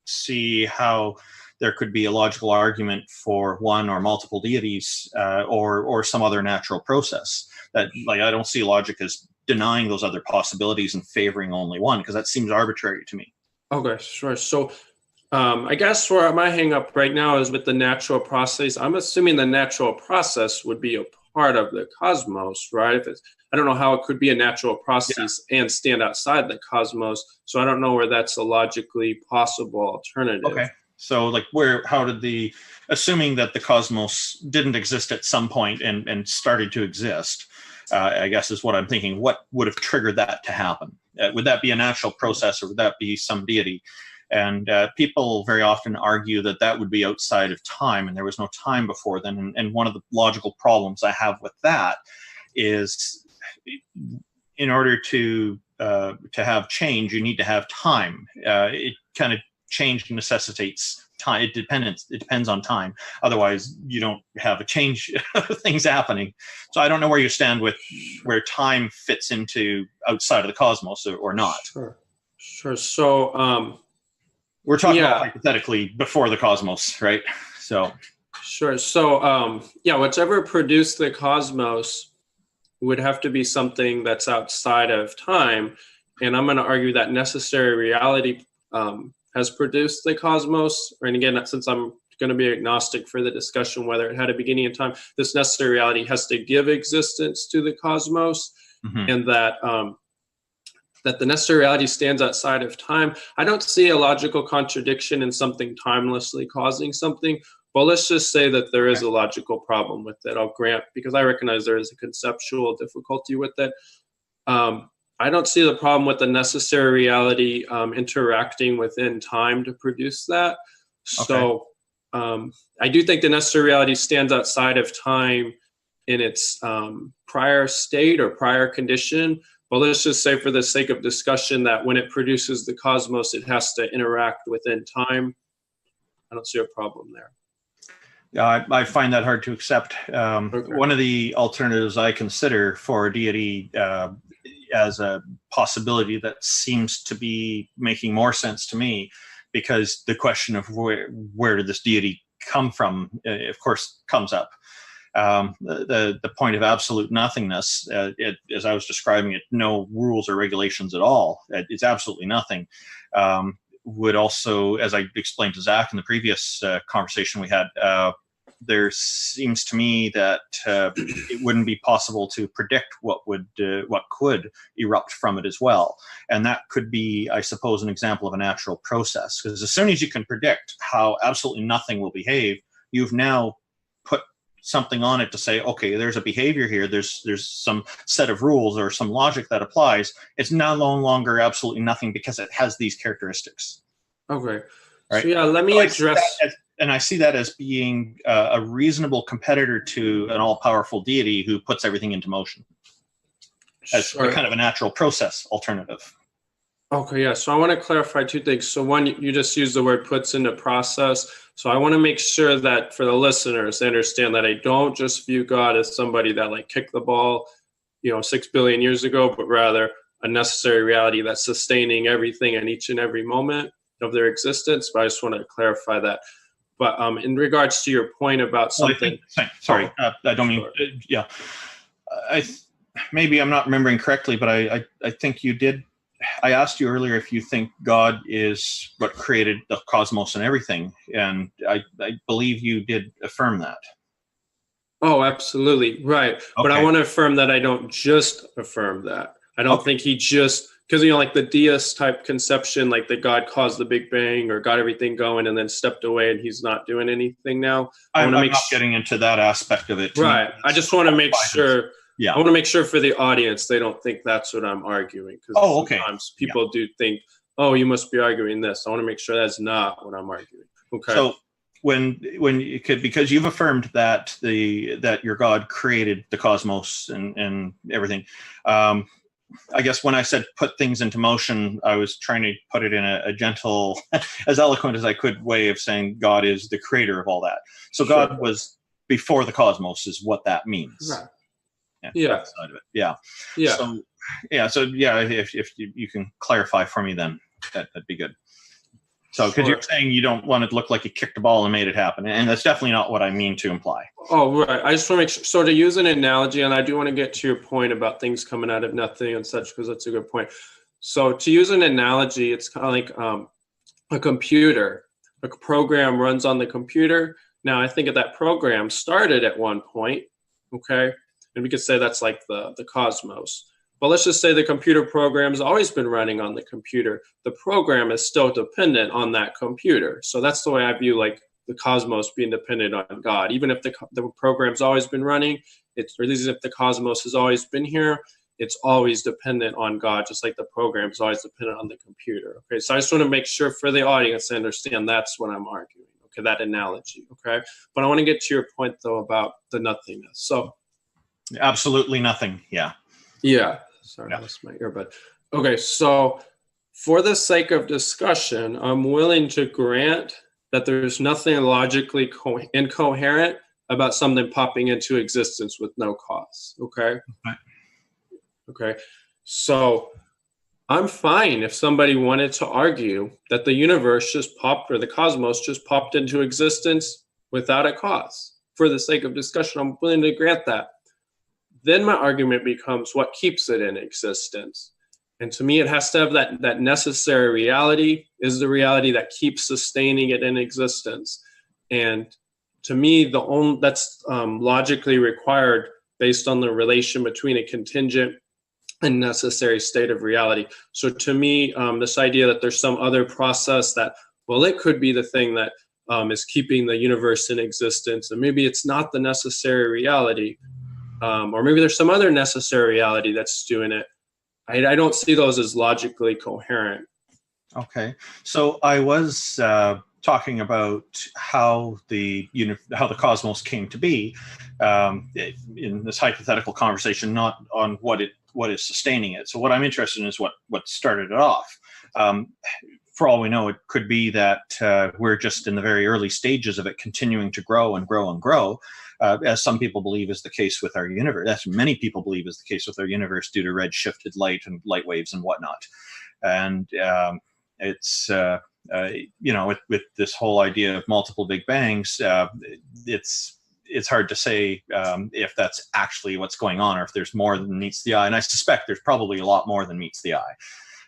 see how there could be a logical argument for one or multiple deities or some other natural process. That, like, I don't see logic as denying those other possibilities and favoring only one, because that seems arbitrary to me. Okay, sure. So I guess where my hang up right now is with the natural process. I'm assuming the natural process would be a part of the cosmos, right? I don't know how it could be a natural process and stand outside the cosmos. So I don't know where that's a logically possible alternative. Okay. So like assuming that the cosmos didn't exist at some point and started to exist, I guess is what I'm thinking. What would have triggered that to happen? Would that be a natural process, or would that be some deity? And people very often argue that that would be outside of time, and there was no time before then. And one of the logical problems I have with that is, in order to have change, you need to have time. It kind of change necessitates time. It depends on time. Otherwise, you don't have a change of things happening. So I don't know where you stand with where time fits into outside of the cosmos or not. Sure. So we're talking about hypothetically before the cosmos, right? So sure. So whatever produced the cosmos would have to be something that's outside of time. And I'm going to argue that necessary reality has produced the cosmos. And again, since I'm going to be agnostic for the discussion whether it had a beginning in time, this necessary reality has to give existence to the cosmos, and that the necessary reality stands outside of time. I don't see a logical contradiction in something timelessly causing something, but let's just say that there is a logical problem with it. I'll grant, because I recognize there is a conceptual difficulty with it. I don't see the problem with the necessary reality interacting within time to produce that. So I do think the necessary reality stands outside of time in its prior state or prior condition. But let's just say, for the sake of discussion, that when it produces the cosmos, it has to interact within time. I don't see a problem there. Yeah, I find that hard to accept. One of the alternatives I consider for a deity as a possibility that seems to be making more sense to me, because the question of where did this deity come from, of course, comes up. The point of absolute nothingness, as I was describing it, no rules or regulations at all. It's absolutely nothing. would also, as I explained to Zach in the previous conversation we had, there seems to me that it wouldn't be possible to predict what could erupt from it as well. And that could be, I suppose, an example of a natural process. Because as soon as you can predict how absolutely nothing will behave, you've now put something on it to say, okay, there's a behavior here, there's some set of rules or some logic that applies. It's no longer absolutely nothing because it has these characteristics. Okay. Right? So yeah, let me address. And I see that as being a reasonable competitor to an all-powerful deity who puts everything into motion as Sure. a kind of a natural process alternative. Okay, yeah. So I want to clarify two things. So one, you just used the word puts into process. So I want to make sure that for the listeners, they understand that I don't just view God as somebody that like kicked the ball, 6 billion years ago, but rather a necessary reality that's sustaining everything in each and every moment of their existence. But I just want to clarify that. But in regards to your point about something, sorry, I don't mean, yeah. Maybe I'm not remembering correctly, but I think you did. I asked you earlier if you think God is what created the cosmos and everything, and I believe you did affirm that. Oh, absolutely. Right. Okay. But I want to affirm that I don't just affirm that. I don't think he just, because, like the deist type conception, like that God caused the Big Bang or got everything going and then stepped away and he's not doing anything now. I'm not getting into that aspect of it. Right. I just want to make sure. Yeah. I want to make sure for the audience, they don't think that's what I'm arguing. Because sometimes people do think, oh, you must be arguing this. I want to make sure that's not what I'm arguing. Okay. So when you could, because you've affirmed that that your God created the cosmos and everything, I guess when I said put things into motion, I was trying to put it in a gentle, as eloquent as I could way of saying God is the creator of all that. So Sure. God was before the cosmos is what that means. Right. Yeah. That side of it. Yeah. Yeah. So if you can clarify for me, then that'd be good. So, because you're saying you don't want it to look like you kicked the ball and made it happen, and that's definitely not what I mean to imply. Oh, right. I just want to make sure. So to use an analogy, and I do want to get to your point about things coming out of nothing and such, because that's a good point. So to use an analogy, it's kind of like a computer. A program runs on the computer. Now, I think that program started at one point, okay? And we could say that's like the cosmos. But let's just say the computer program has always been running on the computer. The program is still dependent on that computer. So that's the way I view like the cosmos being dependent on God. Even if the program's always been running, or at least if the cosmos has always been here, it's always dependent on God, just like the program is always dependent on the computer. Okay, so I just want to make sure for the audience to understand that's what I'm arguing. Okay, that analogy. Okay, but I want to get to your point though about the nothingness. So absolutely nothing. Yeah. Yeah. Sorry, I lost my earbud. Okay, so for the sake of discussion, I'm willing to grant that there's nothing logically incoherent about something popping into existence with no cause. Okay. Okay. So I'm fine if somebody wanted to argue that the universe just popped or the cosmos just popped into existence without a cause. For the sake of discussion, I'm willing to grant that. Then my argument becomes what keeps it in existence. And to me, it has to have that necessary reality is the reality that keeps sustaining it in existence. And to me, that's logically required based on the relation between a contingent and necessary state of reality. So to me, this idea that there's some other process that, well, it could be the thing that is keeping the universe in existence, and maybe it's not the necessary reality. Or maybe there's some other necessary reality that's doing it. I don't see those as logically coherent. Okay, so I was talking about how the cosmos came to be in this hypothetical conversation, not on what is sustaining it. So what I'm interested in is what started it off. For all we know, it could be that we're just in the very early stages of it continuing to grow and grow and grow. As some people believe is the case with our universe. As many people believe is the case with our universe due to red-shifted light and light waves and whatnot. And it's, with this whole idea of multiple Big Bangs, it's hard to say if that's actually what's going on or if there's more than meets the eye. And I suspect there's probably a lot more than meets the eye.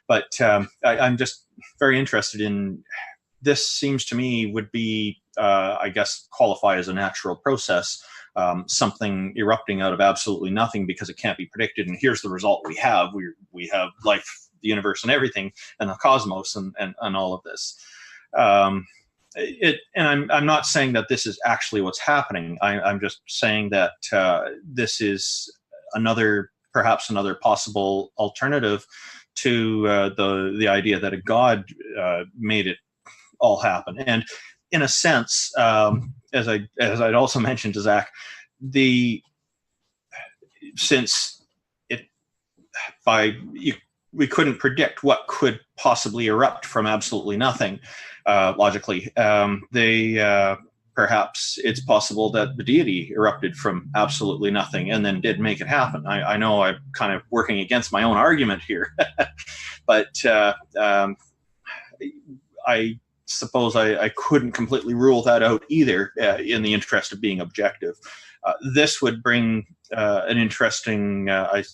But I'm just very interested in, this seems to me would be, I guess, qualify as a natural process, something erupting out of absolutely nothing because it can't be predicted. And here's the result we have. We have life, the universe and everything, and the cosmos and all of this. And I'm not saying that this is actually what's happening. I'm just saying that this is perhaps another possible alternative to the idea that a God made it all happen. And in a sense, as I'd also mentioned to Zach, since we couldn't predict what could possibly erupt from absolutely nothing, logically, perhaps it's possible that the deity erupted from absolutely nothing and then did make it happen. I know I'm kind of working against my own argument here, but I suppose I couldn't completely rule that out either, in the interest of being objective. This would bring an interesting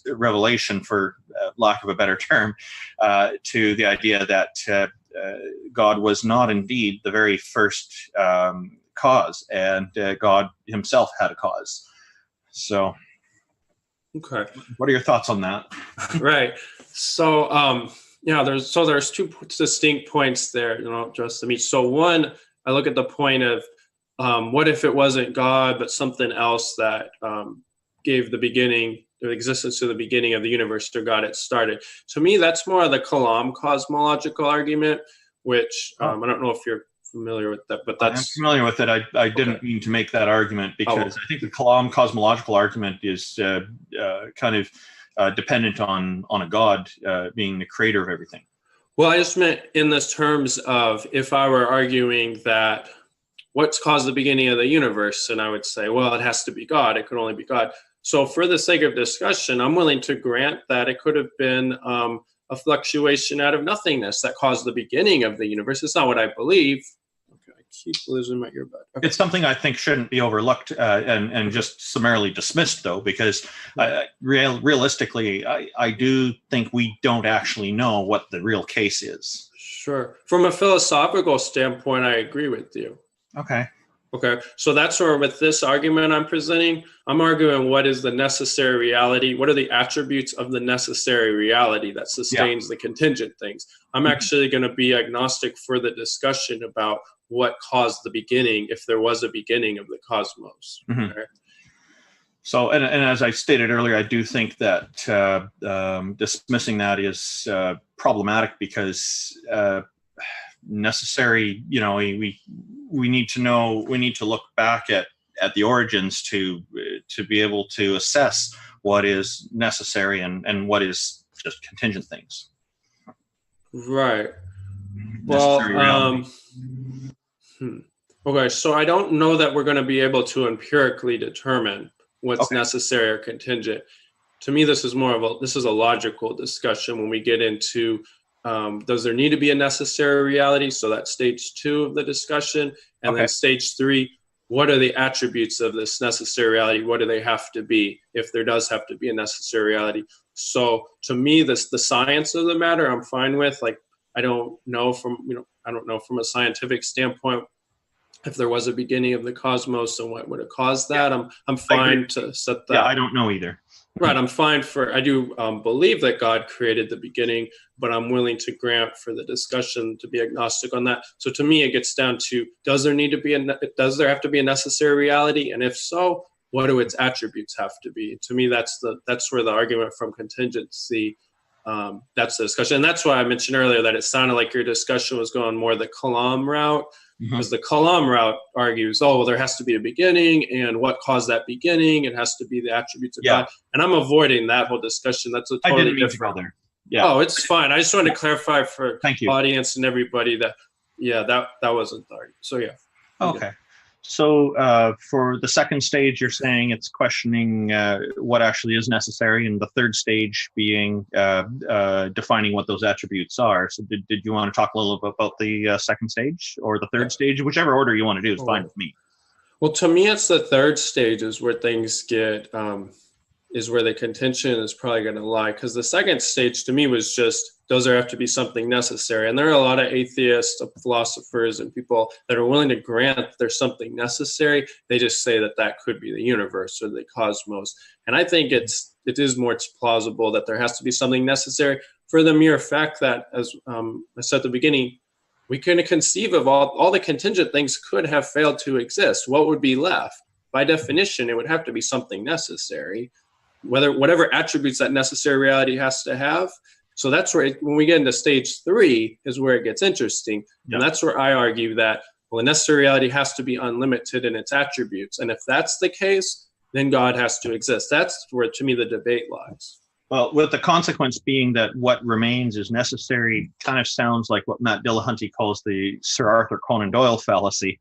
revelation, for lack of a better term, to the idea that God was not indeed the very first cause, and God himself had a cause. So, okay, what are your thoughts on that? Right. So, there's two distinct points there, just to me. So one, I look at the point of what if it wasn't God, but something else that gave the beginning, the existence to the beginning of the universe, or got it started. To me, that's more of the Kalam cosmological argument, which I don't know if you're familiar with that, but that's... I'm familiar with it. I didn't mean to make that argument because I think the Kalam cosmological argument is kind of dependent on a God being the creator of everything. Well, I just meant in this terms of, if I were arguing that what's caused the beginning of the universe, and I would say, well, it has to be God. It could only be God. So for the sake of discussion, I'm willing to grant that it could have been a fluctuation out of nothingness that caused the beginning of the universe. It's not what I believe. Okay, I keep losing my earbud. Okay. It's something I think shouldn't be overlooked and just summarily dismissed, though, because realistically, I do think we don't actually know what the real case is. Sure. From a philosophical standpoint, I agree with you. Okay, so that's where, with this argument I'm presenting, I'm arguing what is the necessary reality, what are the attributes of the necessary reality that sustains the contingent things. I'm actually going to be agnostic for the discussion about what caused the beginning, if there was a beginning of the cosmos. Mm-hmm. Right? So, and as I stated earlier, I do think that dismissing that is problematic because necessary, we need to look back at the origins to be able to assess what is necessary and what is just contingent things. Right. Well, okay, so I don't know that we're going to be able to empirically determine what's necessary or contingent. To me, this is a logical discussion when we get into does there need to be a necessary reality? So that's stage 2 of the discussion. And then stage 3, what are the attributes of this necessary reality? What do they have to be if there does have to be a necessary reality? So to me, the science of the matter, I'm fine with. Like, I don't know from a scientific standpoint if there was a beginning of the cosmos and what would have caused that. I'm fine to set that. Yeah, I don't know either. Right, I'm fine I do believe that God created the beginning, but I'm willing to grant for the discussion to be agnostic on that. So to me, it gets down to, does there have to be a necessary reality? And if so, what do its attributes have to be? To me, that's where the argument from contingency, that's the discussion. And that's why I mentioned earlier that it sounded like your discussion was going more the Kalam route. Because the Kalam route argues, there has to be a beginning, and what caused that beginning? It has to be the attributes of God. And I'm avoiding that whole discussion. That's a totally different. Yeah. Oh, it's fine. I just wanted to clarify for audience and everybody that wasn't the argument. So yeah. Okay. So for the second stage, you're saying it's questioning what actually is necessary, and the third stage being defining what those attributes are. So did you want to talk a little bit about the second stage or the third stage? Whichever order you want to do is fine with me. Well, to me, it's the third stage is where things get is where the contention is probably going to lie. Because the second stage to me was just, does there have to be something necessary? And there are a lot of atheists, philosophers, and people that are willing to grant that there's something necessary. They just say that that could be the universe or the cosmos. And I think it is more plausible that there has to be something necessary for the mere fact that, as I said at the beginning, we can conceive of all the contingent things could have failed to exist. What would be left? By definition, it would have to be something necessary, whatever attributes that necessary reality has to have. So that's where, when we get into stage 3, is where it gets interesting. Yeah. And that's where I argue that, well, the necessary reality has to be unlimited in its attributes. And if that's the case, then God has to exist. That's where, to me, the debate lies. Well, with the consequence being that what remains is necessary, kind of sounds like what Matt Dillahunty calls the Sir Arthur Conan Doyle fallacy.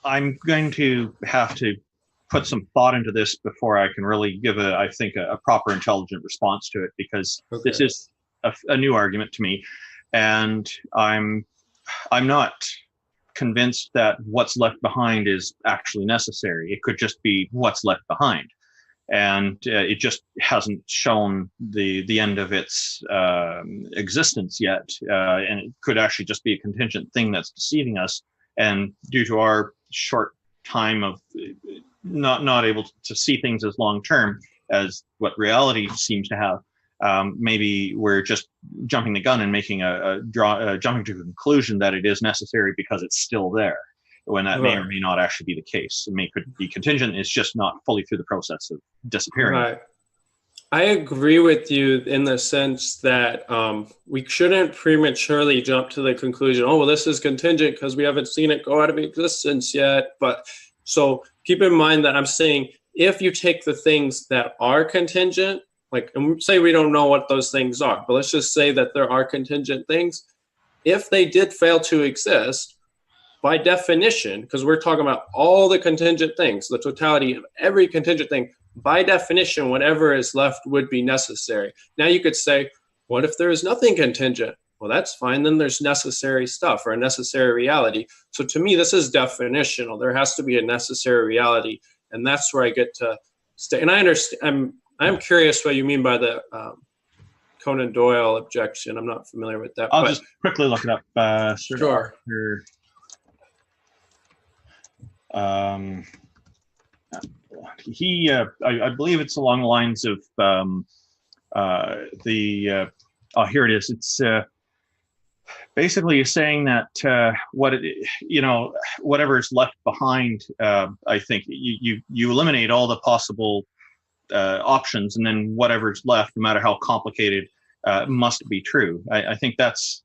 I'm going to have to put some thought into this before I can really give a proper intelligent response to it, because this is a new argument to me, and I'm not convinced that what's left behind is actually necessary. It could just be what's left behind, and it just hasn't shown the end of its existence yet, and it could actually just be a contingent thing that's deceiving us, and due to our short time of not able to see things as long term as what reality seems to have, maybe we're just jumping the gun and making jumping to a conclusion that it is necessary because it's still there, when that may or may not actually be the case. It could be contingent, it's just not fully through the process of disappearing. Right. I agree with you in the sense that we shouldn't prematurely jump to the conclusion, oh, well, this is contingent because we haven't seen it go out of existence yet. But so keep in mind that I'm saying, if you take the things that are contingent, like, and say we don't know what those things are, but let's just say that there are contingent things. If they did fail to exist, by definition, because we're talking about all the contingent things, the totality of every contingent thing, by definition, whatever is left would be necessary. Now you could say, what if there is nothing contingent? Well, that's fine. Then there's necessary stuff, or a necessary reality. So to me, this is definitional. There has to be a necessary reality. And that's where I get to stay. And I understand, I'm curious what you mean by the Conan Doyle objection. I'm not familiar with that. I'll just quickly look it up. Sure. I believe it's along the lines of here it is. It's basically saying that whatever is left behind, I think you eliminate all the possible options, and then whatever's left, no matter how complicated, must be true. I think that's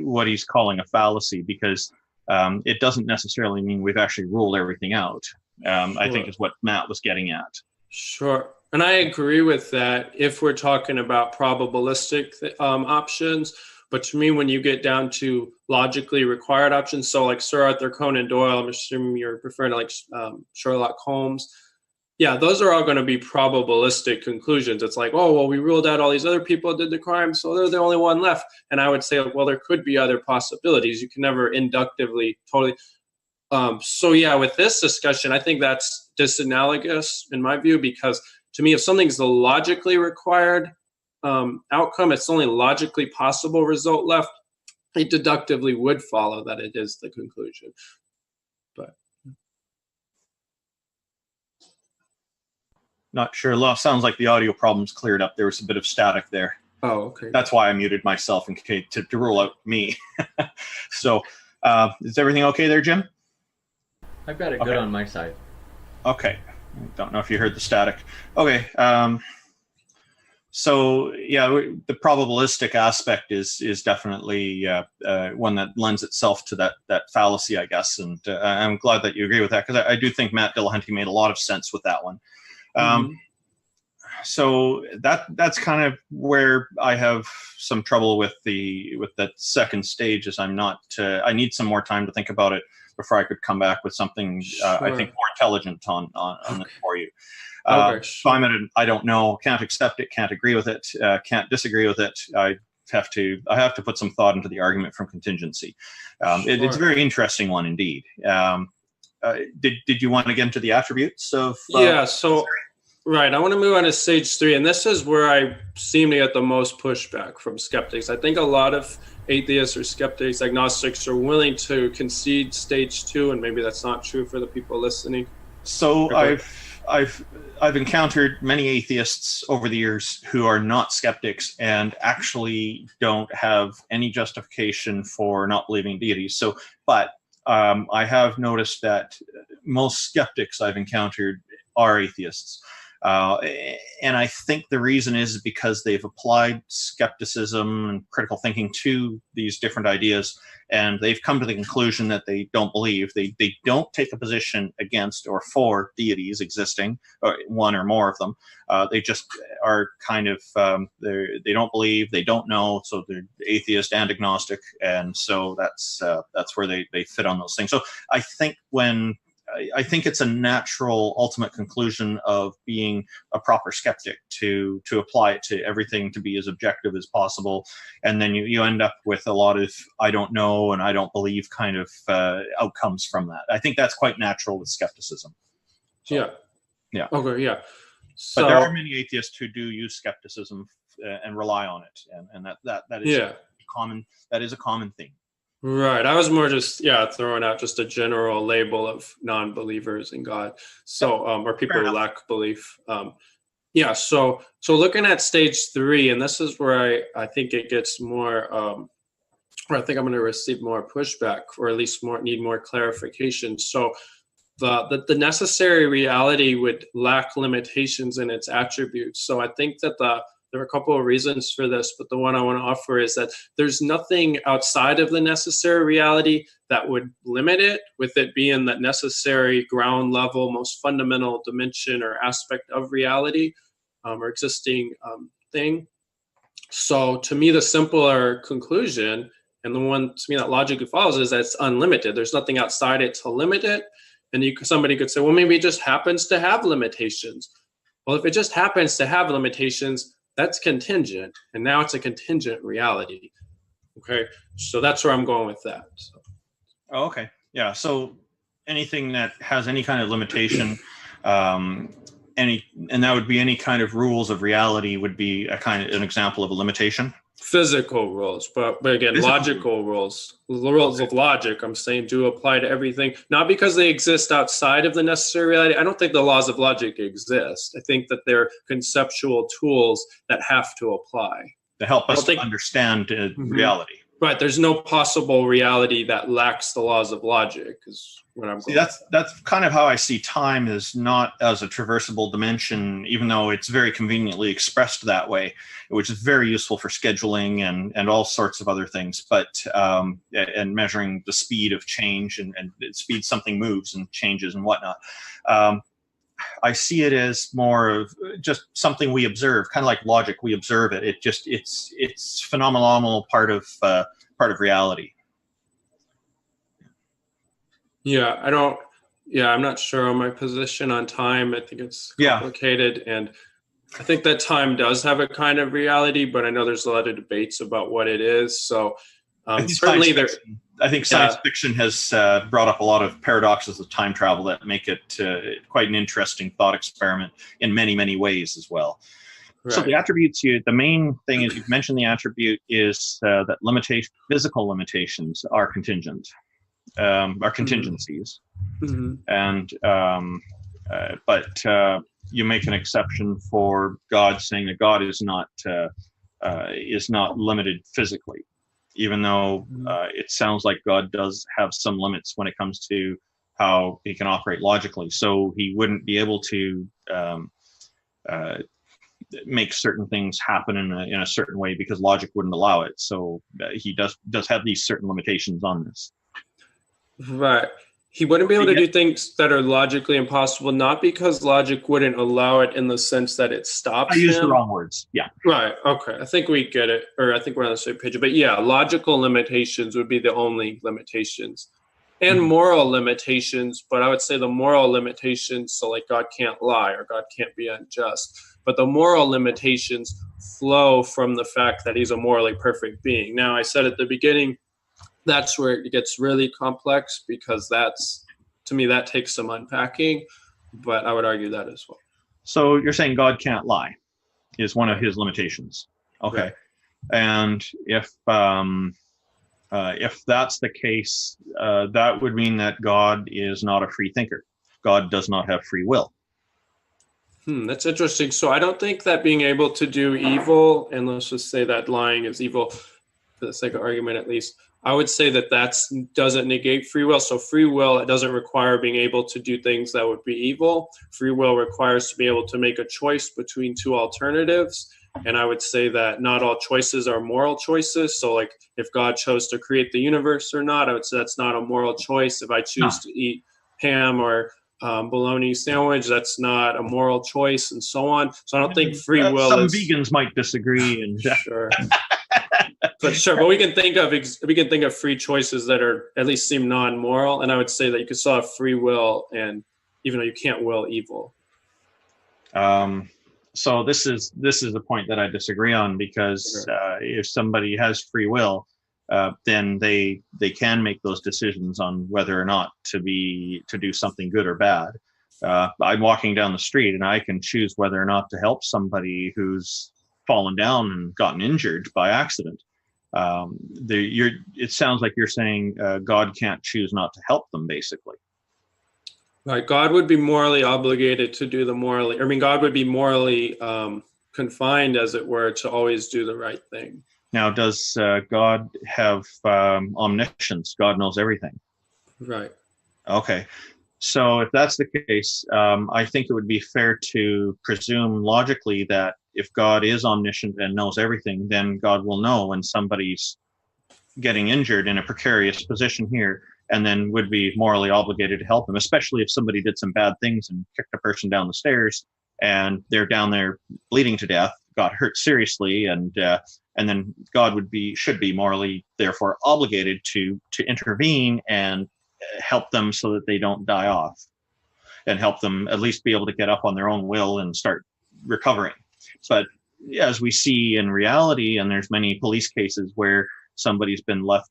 what he's calling a fallacy, because it doesn't necessarily mean we've actually ruled everything out. I think is what Matt was getting at. Sure. And I agree with that if we're talking about probabilistic options. But to me, when you get down to logically required options, so like Sir Arthur Conan Doyle, I'm assuming you're referring to like Sherlock Holmes. Yeah, those are all going to be probabilistic conclusions. It's like, oh, well, we ruled out all these other people that did the crime, so they're the only one left. And I would say, well, there could be other possibilities. You can never inductively totally. So yeah, with this discussion, I think that's disanalogous in my view, because to me, if something's the logically required outcome, it's the only logically possible result left, it deductively would follow that it is the conclusion. But not sure. Sounds like the audio problem's cleared up. There was a bit of static there. Oh, okay. That's why I muted myself in case to rule out me. So, is everything okay there, Jim? I've got it good on my side. Okay. Don't know if you heard the static. Okay. So yeah, the probabilistic aspect is definitely one that lends itself to that fallacy, I guess. And I'm glad that you agree with that, because I do think Matt Dillahunty made a lot of sense with that one. So that's kind of where I have some trouble with that second stage. Is I need some more time to think about it before I could come back with something I think more intelligent on it for you. So I'm at I don't know, can't accept it, can't agree with it, can't disagree with it. I have to put some thought into the argument from contingency. It's a very interesting one indeed. did you want to get into the attributes of? Yeah. So, right. I want to move on to stage 3, and this is where I seem to get the most pushback from skeptics. I think a lot of atheists or skeptics, agnostics, are willing to concede stage 2, and maybe that's not true for the people listening. So I've encountered many atheists over the years who are not skeptics and actually don't have any justification for not believing in deities. So, but I have noticed that most skeptics I've encountered are atheists. And I think the reason is because they've applied skepticism and critical thinking to these different ideas, and they've come to the conclusion that they don't believe. They don't take a position against or for deities existing, or one or more of them. They just are kind of, they don't believe, they don't know, so they're atheist and agnostic, and so that's where they fit on those things. So I think it's a natural ultimate conclusion of being a proper skeptic to apply it to everything, to be as objective as possible. And then you end up with a lot of I don't know and I don't believe kind of outcomes from that. I think that's quite natural with skepticism. So, yeah. Okay, yeah. So, but there are many atheists who do use skepticism and rely on it. And that is common. That is a common thing. Right. I was more just, throwing out just a general label of non-believers in God. So, or people who lack belief. So looking at stage 3, and this is where I think it gets more, or I think I'm going to receive more pushback, or at least need more clarification. So the necessary reality would lack limitations in its attributes. So I think that there are a couple of reasons for this, but the one I want to offer is that there's nothing outside of the necessary reality that would limit it, with it being that necessary ground level, most fundamental dimension or aspect of reality or existing thing. So to me, the simpler conclusion, and the one to me that logically follows, is that it's unlimited. There's nothing outside it to limit it. And somebody could say, well, maybe it just happens to have limitations. Well, if it just happens to have limitations, that's contingent, and now it's a contingent reality. Okay, so that's where I'm going with that. So. Oh, okay, yeah. So anything that has any kind of limitation, and that would be any kind of rules of reality would be an example of a limitation. Physical rules, but again, logical rules. The rules of logic, I'm saying, do apply to everything, not because they exist outside of the necessary reality. I don't think the laws of logic exist. I think that they're conceptual tools that have to apply. To help us to understand reality. Right, there's no possible reality that lacks the laws of logic, is what I'm going. That's kind of how I see time, is not as a traversable dimension, even though it's very conveniently expressed that way, which is very useful for scheduling and all sorts of other things, but and measuring the speed of change and speed something moves and changes and whatnot. I see it as more of just something we observe, kind of like logic. We observe it. It's phenomenal part of reality. I'm not sure on my position on time. I think it's complicated, and I think that time does have a kind of reality, but I know there's a lot of debates about what it is. So certainly I think science fiction has brought up a lot of paradoxes of time travel that make it quite an interesting thought experiment in many, many ways as well. Right. So the attributes, the main thing is, you've mentioned the attribute is that physical limitations are contingent, are contingencies. Mm-hmm. And but you make an exception for God, saying that God is not limited physically, even though it sounds like God does have some limits when it comes to how he can operate logically. So he wouldn't be able to make certain things happen in a certain way because logic wouldn't allow it. So he does have these certain limitations on this. Right. He wouldn't be able to do things that are logically impossible, not because logic wouldn't allow it in the sense that it stops him. I used the wrong words. Yeah. Right. Okay. I think we get it. Or I think we're on the same page. But yeah, logical limitations would be the only limitations. And moral limitations, but I would say the moral limitations, so like God can't lie or God can't be unjust. But the moral limitations flow from the fact that he's a morally perfect being. Now, I said at the beginning, that's where it gets really complex, because that's to me, that takes some unpacking, but I would argue that as well. So you're saying God can't lie is one of his limitations. Okay. Right. And if that's the case, that would mean that God is not a free thinker. God does not have free will. That's interesting. So I don't think that being able to do evil, and let's just say that lying is evil for the sake of argument at least, I would say that doesn't negate free will. So free will, it doesn't require being able to do things that would be evil. Free will requires to be able to make a choice between two alternatives. And I would say that not all choices are moral choices. So like if God chose to create the universe or not, I would say that's not a moral choice. If I choose to eat ham or bologna sandwich, that's not a moral choice, and so on. So I don't think free will some vegans might disagree, and sure. But we can think of free choices that are at least seem non-moral, and I would say that you could still have free will, and even though you can't will evil. So this is the point that I disagree on, because if somebody has free will, then they can make those decisions on whether or not to do something good or bad. I'm walking down the street and I can choose whether or not to help somebody who's fallen down and gotten injured by accident. It sounds like you're saying God can't choose not to help them, basically. Right. God would be morally obligated to do God would be morally confined, as it were, to always do the right thing. Now, does God have omniscience? God knows everything. Right. Okay. So if that's the case, I think it would be fair to presume logically that if God is omniscient and knows everything, then God will know when somebody's getting injured in a precarious position here, and then would be morally obligated to help them, especially if somebody did some bad things and kicked a person down the stairs and they're down there bleeding to death, got hurt seriously, and then God should be morally therefore obligated to intervene and help them so that they don't die off, and help them at least be able to get up on their own will and start recovering. But as we see in reality, and there's many police cases where somebody's been left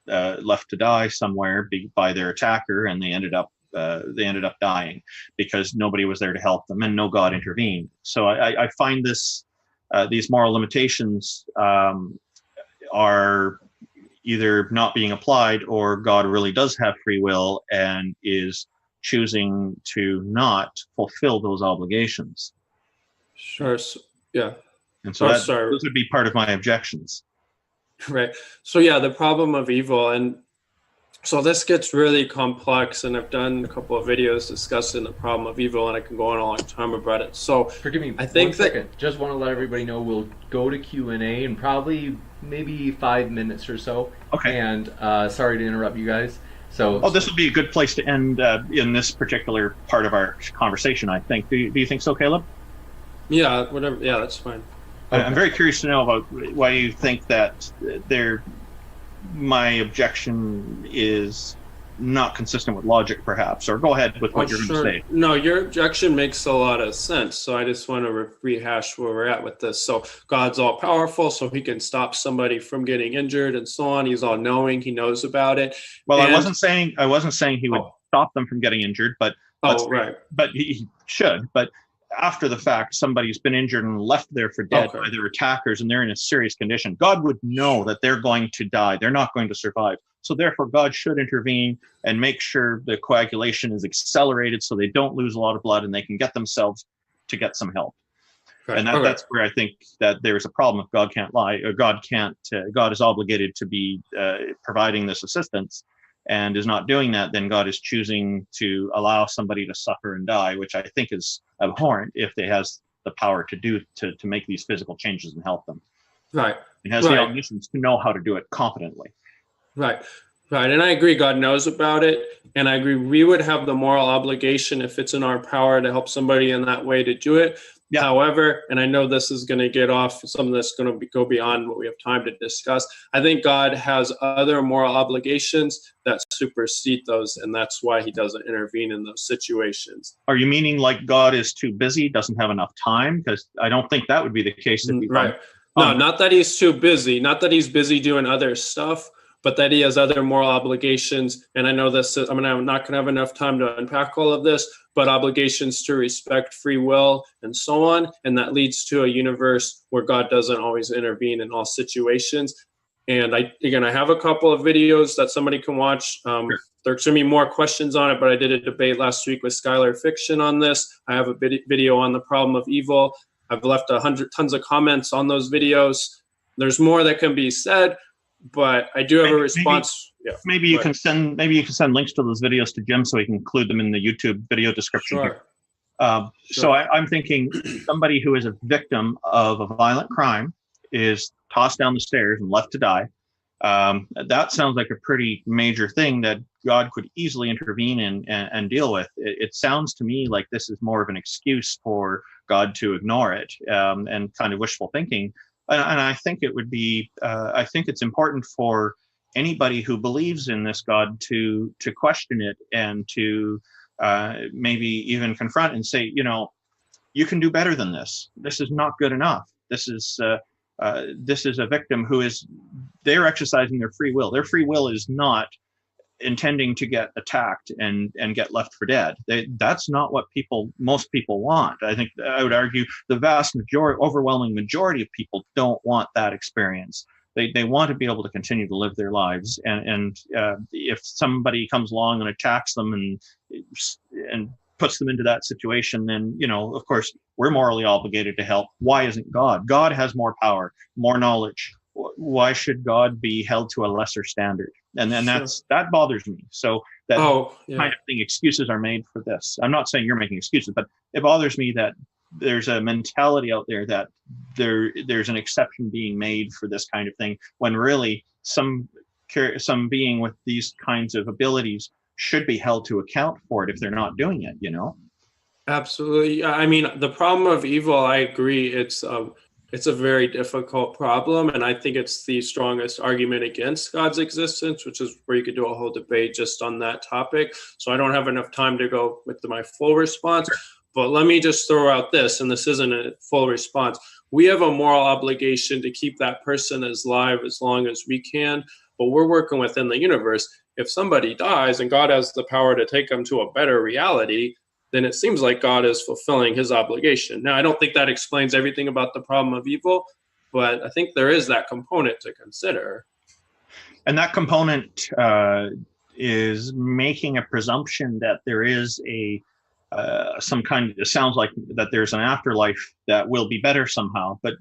to die somewhere by their attacker, and they ended up dying because nobody was there to help them and no God intervened. So I find these moral limitations are either not being applied, or God really does have free will and is choosing to not fulfill those obligations. Sure. Yeah. And so those would be part of my objections. Right. So yeah, the problem of evil, and so this gets really complex, and I've done a couple of videos discussing the problem of evil, and I can go on a long time about it. So forgive me, I think just want to let everybody know we'll go to Q&A in probably maybe 5 minutes or so. Okay. And sorry to interrupt you guys. This would be a good place to end in this particular part of our conversation, I think. Do you think so, Caleb? Yeah, whatever. Yeah, that's fine. Okay. I'm very curious to know about why you think that my objection is not consistent with logic, perhaps, or go ahead with what you're going to say. No, your objection makes a lot of sense. So I just want to rehash where we're at with this. So God's all powerful, so he can stop somebody from getting injured and so on. He's all knowing, he knows about it. Well, I wasn't saying he would stop them from getting injured, but right. But he should. But after the fact, somebody's been injured and left there for dead by their attackers, and they're in a serious condition. God would know that they're going to die. They're not going to survive. So therefore, God should intervene and make sure the coagulation is accelerated so they don't lose a lot of blood and they can get themselves to get some help. Right. And that's where I think that there's a problem. If God can't lie, or God is obligated to be providing this assistance, and is not doing that, then God is choosing to allow somebody to suffer and die, which I think is abhorrent if they has the power to make these physical changes and help them. Right. It has the omniscience to know how to do it competently. Right. And I agree, God knows about it. And I agree, we would have the moral obligation, if it's in our power, to help somebody in that way, to do it. Yeah. However, and I know this is going to get off, something that's going to go beyond what we have time to discuss, I think God has other moral obligations that supersede those, and that's why he doesn't intervene in those situations. Are you meaning like God is too busy, doesn't have enough time? Because I don't think that would be the case. Right. No, not that he's too busy, not that he's busy doing other stuff, but that he has other moral obligations. And I know this is, I'm not going to have enough time to unpack all of this, but obligations to respect free will and so on. And that leads to a universe where God doesn't always intervene in all situations. And I have a couple of videos that somebody can watch. Sure. There's going to be more questions on it, but I did a debate last week with Skylar Fiction on this. I have a video on the problem of evil. I've left tons of comments on those videos. There's more that can be said, but I do have a response. Maybe you can send links to those videos to Jim so he can include them in the YouTube video description. Sure. Here. So I'm thinking somebody who is a victim of a violent crime is tossed down the stairs and left to die. That sounds like a pretty major thing that God could easily intervene in and deal with. It sounds to me like this is more of an excuse for God to ignore it, and kind of wishful thinking. And I think it would be, I think it's important for anybody who believes in this God to question it and to maybe even confront and say, you can do better than this. This is not good enough. This is a victim who they're exercising their free will. Their free will is not intending to get attacked and get left for dead. That's not what most people want. I think I would argue the overwhelming majority of people don't want that experience. They want to be able to continue to live their lives. And if somebody comes along and attacks them and puts them into that situation, then, of course, we're morally obligated to help. Why isn't God? God has more power, more knowledge. Why should God be held to a lesser standard? And then that bothers me. So that kind of thing, excuses are made for this. I'm not saying you're making excuses, but it bothers me that there's a mentality out there that there's an exception being made for this kind of thing, when really some being with these kinds of abilities should be held to account for it if they're not doing it, Absolutely. I mean, the problem of evil, I agree. It's a very difficult problem. And I think it's the strongest argument against God's existence, which is where you could do a whole debate just on that topic. So I don't have enough time to go with my full response. Sure. But let me just throw out this, and this isn't a full response. We have a moral obligation to keep that person alive as long as we can, but we're working within the universe. If somebody dies and God has the power to take them to a better reality, then it seems like God is fulfilling his obligation. Now, I don't think that explains everything about the problem of evil, but I think there is that component to consider. And that component is making a presumption that there is it sounds like that there's an afterlife that will be better somehow. But,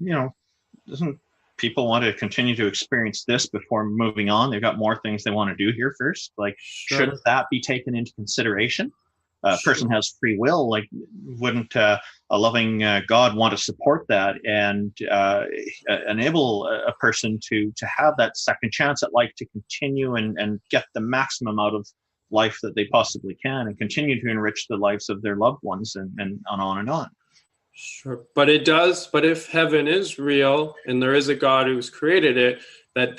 doesn't people want to continue to experience this before moving on? They've got more things they want to do here first. Shouldn't that be taken into consideration? A person has free will. Wouldn't a loving God want to support that and enable a person to have that second chance at life, to continue and get the maximum out of life that they possibly can, and continue to enrich the lives of their loved ones, and on and on. Sure, but it does. But if heaven is real and there is a God who's created it, that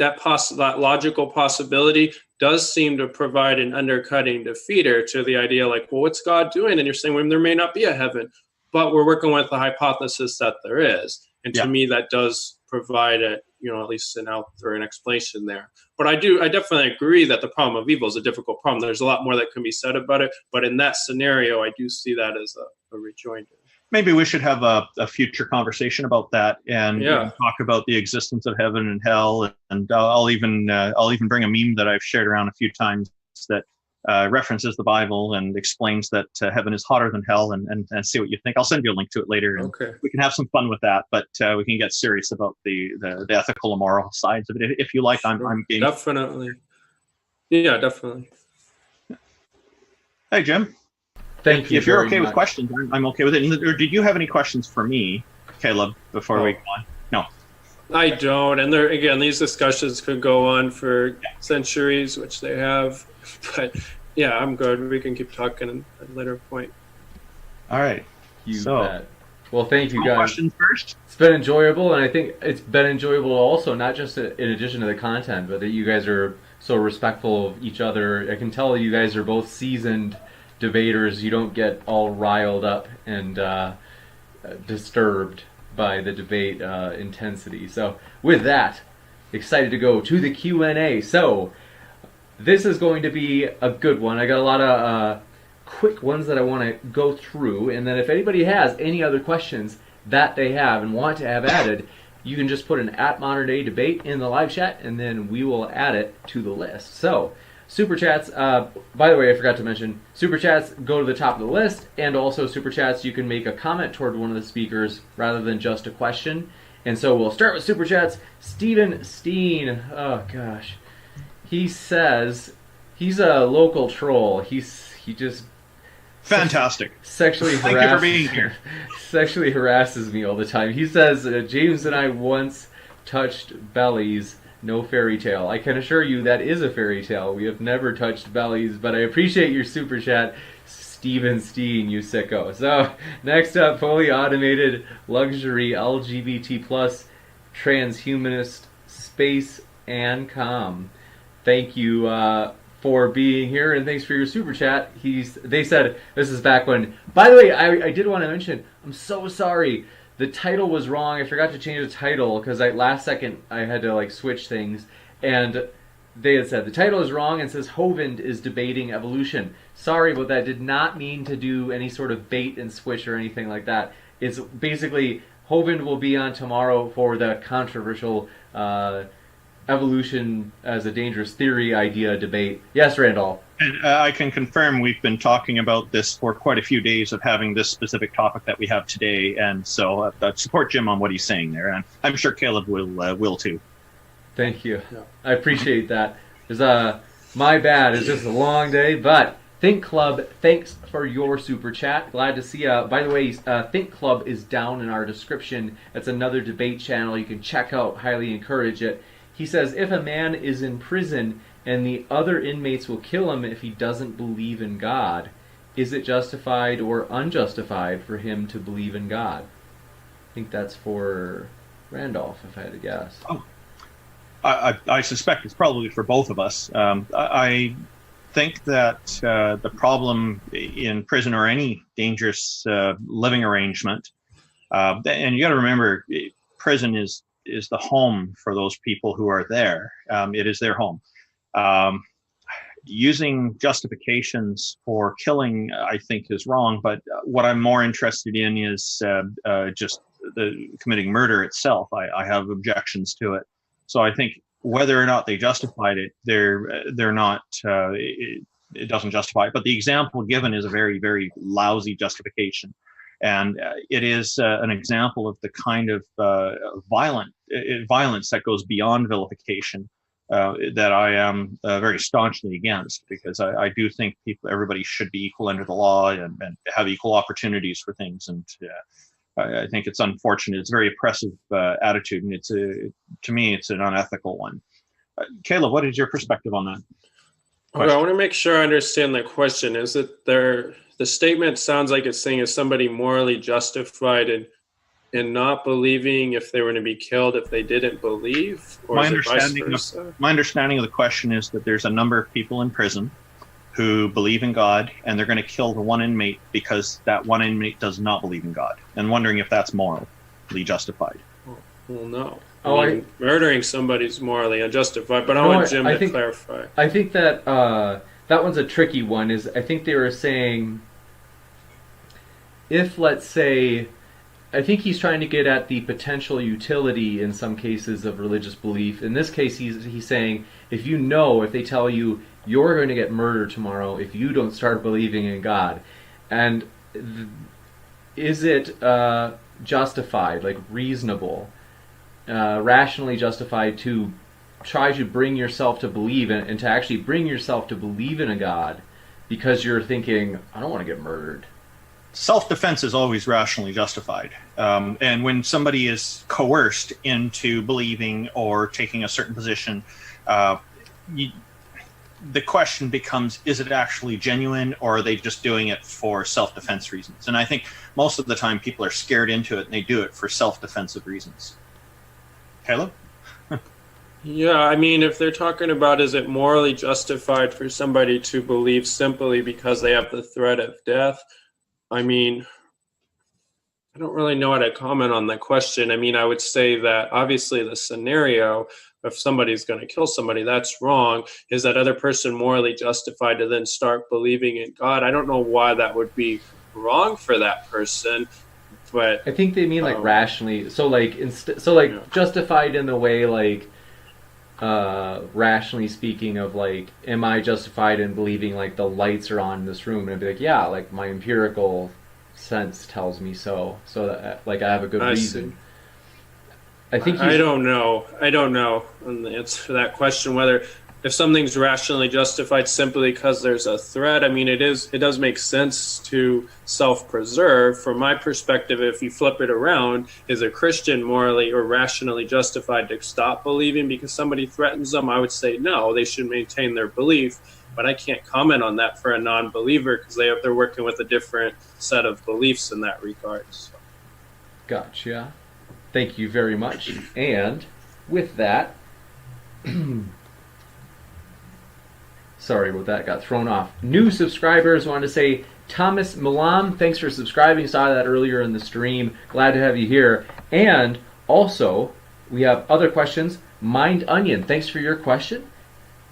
logical possibility does seem to provide an undercutting defeater to the idea, what's God doing? And you're saying, well, there may not be a heaven, but we're working with the hypothesis that there is. And to me, that does provide at least an explanation there. But I definitely agree that the problem of evil is a difficult problem. There's a lot more that can be said about it. But in that scenario, I do see that as a rejoinder. Maybe we should have a future conversation about that and talk about the existence of heaven and hell. And I'll even bring a meme that I've shared around a few times that references the Bible and explains that heaven is hotter than hell, and see what you think. I'll send you a link to it later. And we can have some fun with that, but we can get serious about the ethical and moral sides of it. If you like, I'm game. Definitely. Yeah, definitely. Hey, Jim. Thank you. If you're okay with questions, I'm okay with it. Or did you have any questions for me, Caleb, before we go on? No. I don't. And these discussions could go on for centuries, which they have. But yeah, I'm good. We can keep talking at a later point. All right. Well, thank you guys. Questions first? It's been enjoyable, and I think it's been enjoyable also, not just in addition to the content, but that you guys are so respectful of each other. I can tell you guys are both seasoned debaters. You don't get all riled up and disturbed by the debate intensity. So with that, excited to go to the Q&A. So this is going to be a good one. I got a lot of quick ones that I want to go through, and then if anybody has any other questions that they have and want to have added, you can just put an @ModernDayDebate in the live chat, and then we will add it to the list. So Super Chats, by the way, I forgot to mention, Super Chats go to the top of the list, and also Super Chats, you can make a comment toward one of the speakers rather than just a question. And so we'll start with Super Chats. Steven Steen, oh gosh. He says, he's a local troll. He just... Fantastic. Sexually Thank you for being here. Sexually harasses me all the time. He says, James and I once touched bellies. No fairy tale. I can assure you that is a fairy tale. We have never touched bellies, but I appreciate your super chat, Steven Steen, you sicko. So, next up, fully automated luxury LGBT plus transhumanist space and com. Thank you for being here, and thanks for your super chat. They said, this is back when, by the way, I did want to mention, I'm so sorry. The title was wrong. I forgot to change the title because last second I had to switch things, and they had said the title is wrong and says Hovind is debating evolution. Sorry, but that did not mean to do any sort of bait and switch or anything like that. It's basically Hovind will be on tomorrow for the controversial evolution as a dangerous theory idea debate. Yes, Randolph. And I can confirm we've been talking about this for quite a few days of having this specific topic that we have today, and so I support Jim on what he's saying there, and I'm sure Caleb will too. Thank you. Yeah. I appreciate that. My bad. It's just a long day, but Think Club, thanks for your super chat. Glad to see you. By the way, Think Club is down in our description. That's another debate channel you can check out. Highly encourage it. He says, if a man is in prison and the other inmates will kill him if he doesn't believe in God, is it justified or unjustified for him to believe in God? I think that's for Randolph, if I had to guess. Oh, I suspect it's probably for both of us. I think that the problem in prison or any dangerous living arrangement, and you got to remember, prison is the home for those people who are there. It is their home. Using justifications for killing, I think, is wrong. But what I'm more interested in is just the committing murder itself. I have objections to it. So I think whether or not they justified it, they're not. It doesn't justify it. But the example given is a very, very lousy justification, and it is an example of the kind of violence that goes beyond vilification. That I am very staunchly against, because I do think everybody should be equal under the law and have equal opportunities for things. And I think it's unfortunate. It's a very oppressive attitude, and to me, it's an unethical one. Caleb, what is your perspective on that? Okay, I want to make sure I understand the question. Is it the statement sounds like it's saying, is somebody morally justified in not believing if they were going to be killed if they didn't believe? Or my understanding of the question is that there's a number of people in prison who believe in God, and they're going to kill the one inmate because that one inmate does not believe in God, and wondering if that's morally justified. Well, no. Murdering somebody's morally unjustified, but I want Jim to clarify. I think that that one's a tricky one. I think they were saying, if, let's say, I think he's trying to get at the potential utility in some cases of religious belief. In this case, he's saying, if they tell you you're going to get murdered tomorrow if you don't start believing in God, and is it justified, reasonable, rationally justified to try to bring yourself to believe and to actually bring yourself to believe in a God because you're thinking, I don't want to get murdered? Self-defense is always rationally justified. And when somebody is coerced into believing or taking a certain position, the question becomes, is it actually genuine, or are they just doing it for self-defense reasons? And I think most of the time people are scared into it and they do it for self-defensive reasons. Caleb? Yeah, I mean, if they're talking about, is it morally justified for somebody to believe simply because they have the threat of death? I mean, I don't really know how to comment on that question. I mean, I would say that obviously the scenario, if somebody's going to kill somebody, that's wrong. Is that other person morally justified to then start believing in God? I don't know why that would be wrong for that person, but I think they mean like rationally. So like justified in the way like rationally speaking of like, am I justified in believing like the lights are on in this room? And I'd be like, yeah, like my empirical sense tells me so. So that, like I have a good reason. I think I don't know on the answer to that question whether if something's rationally justified simply because there's a threat. I mean, it does make sense to self-preserve. From my perspective, if you flip it around, is a Christian morally or rationally justified to stop believing because somebody threatens them? I would say no, they should maintain their belief. But I can't comment on that for a non-believer because they're working with a different set of beliefs in that regard. So. Gotcha. Thank you very much. And with that, sorry about that, got thrown off. New subscribers, want to say Thomas Milam, thanks for subscribing. Saw that earlier in the stream. Glad to have you here. And also, we have other questions. Mind Onion, thanks for your question.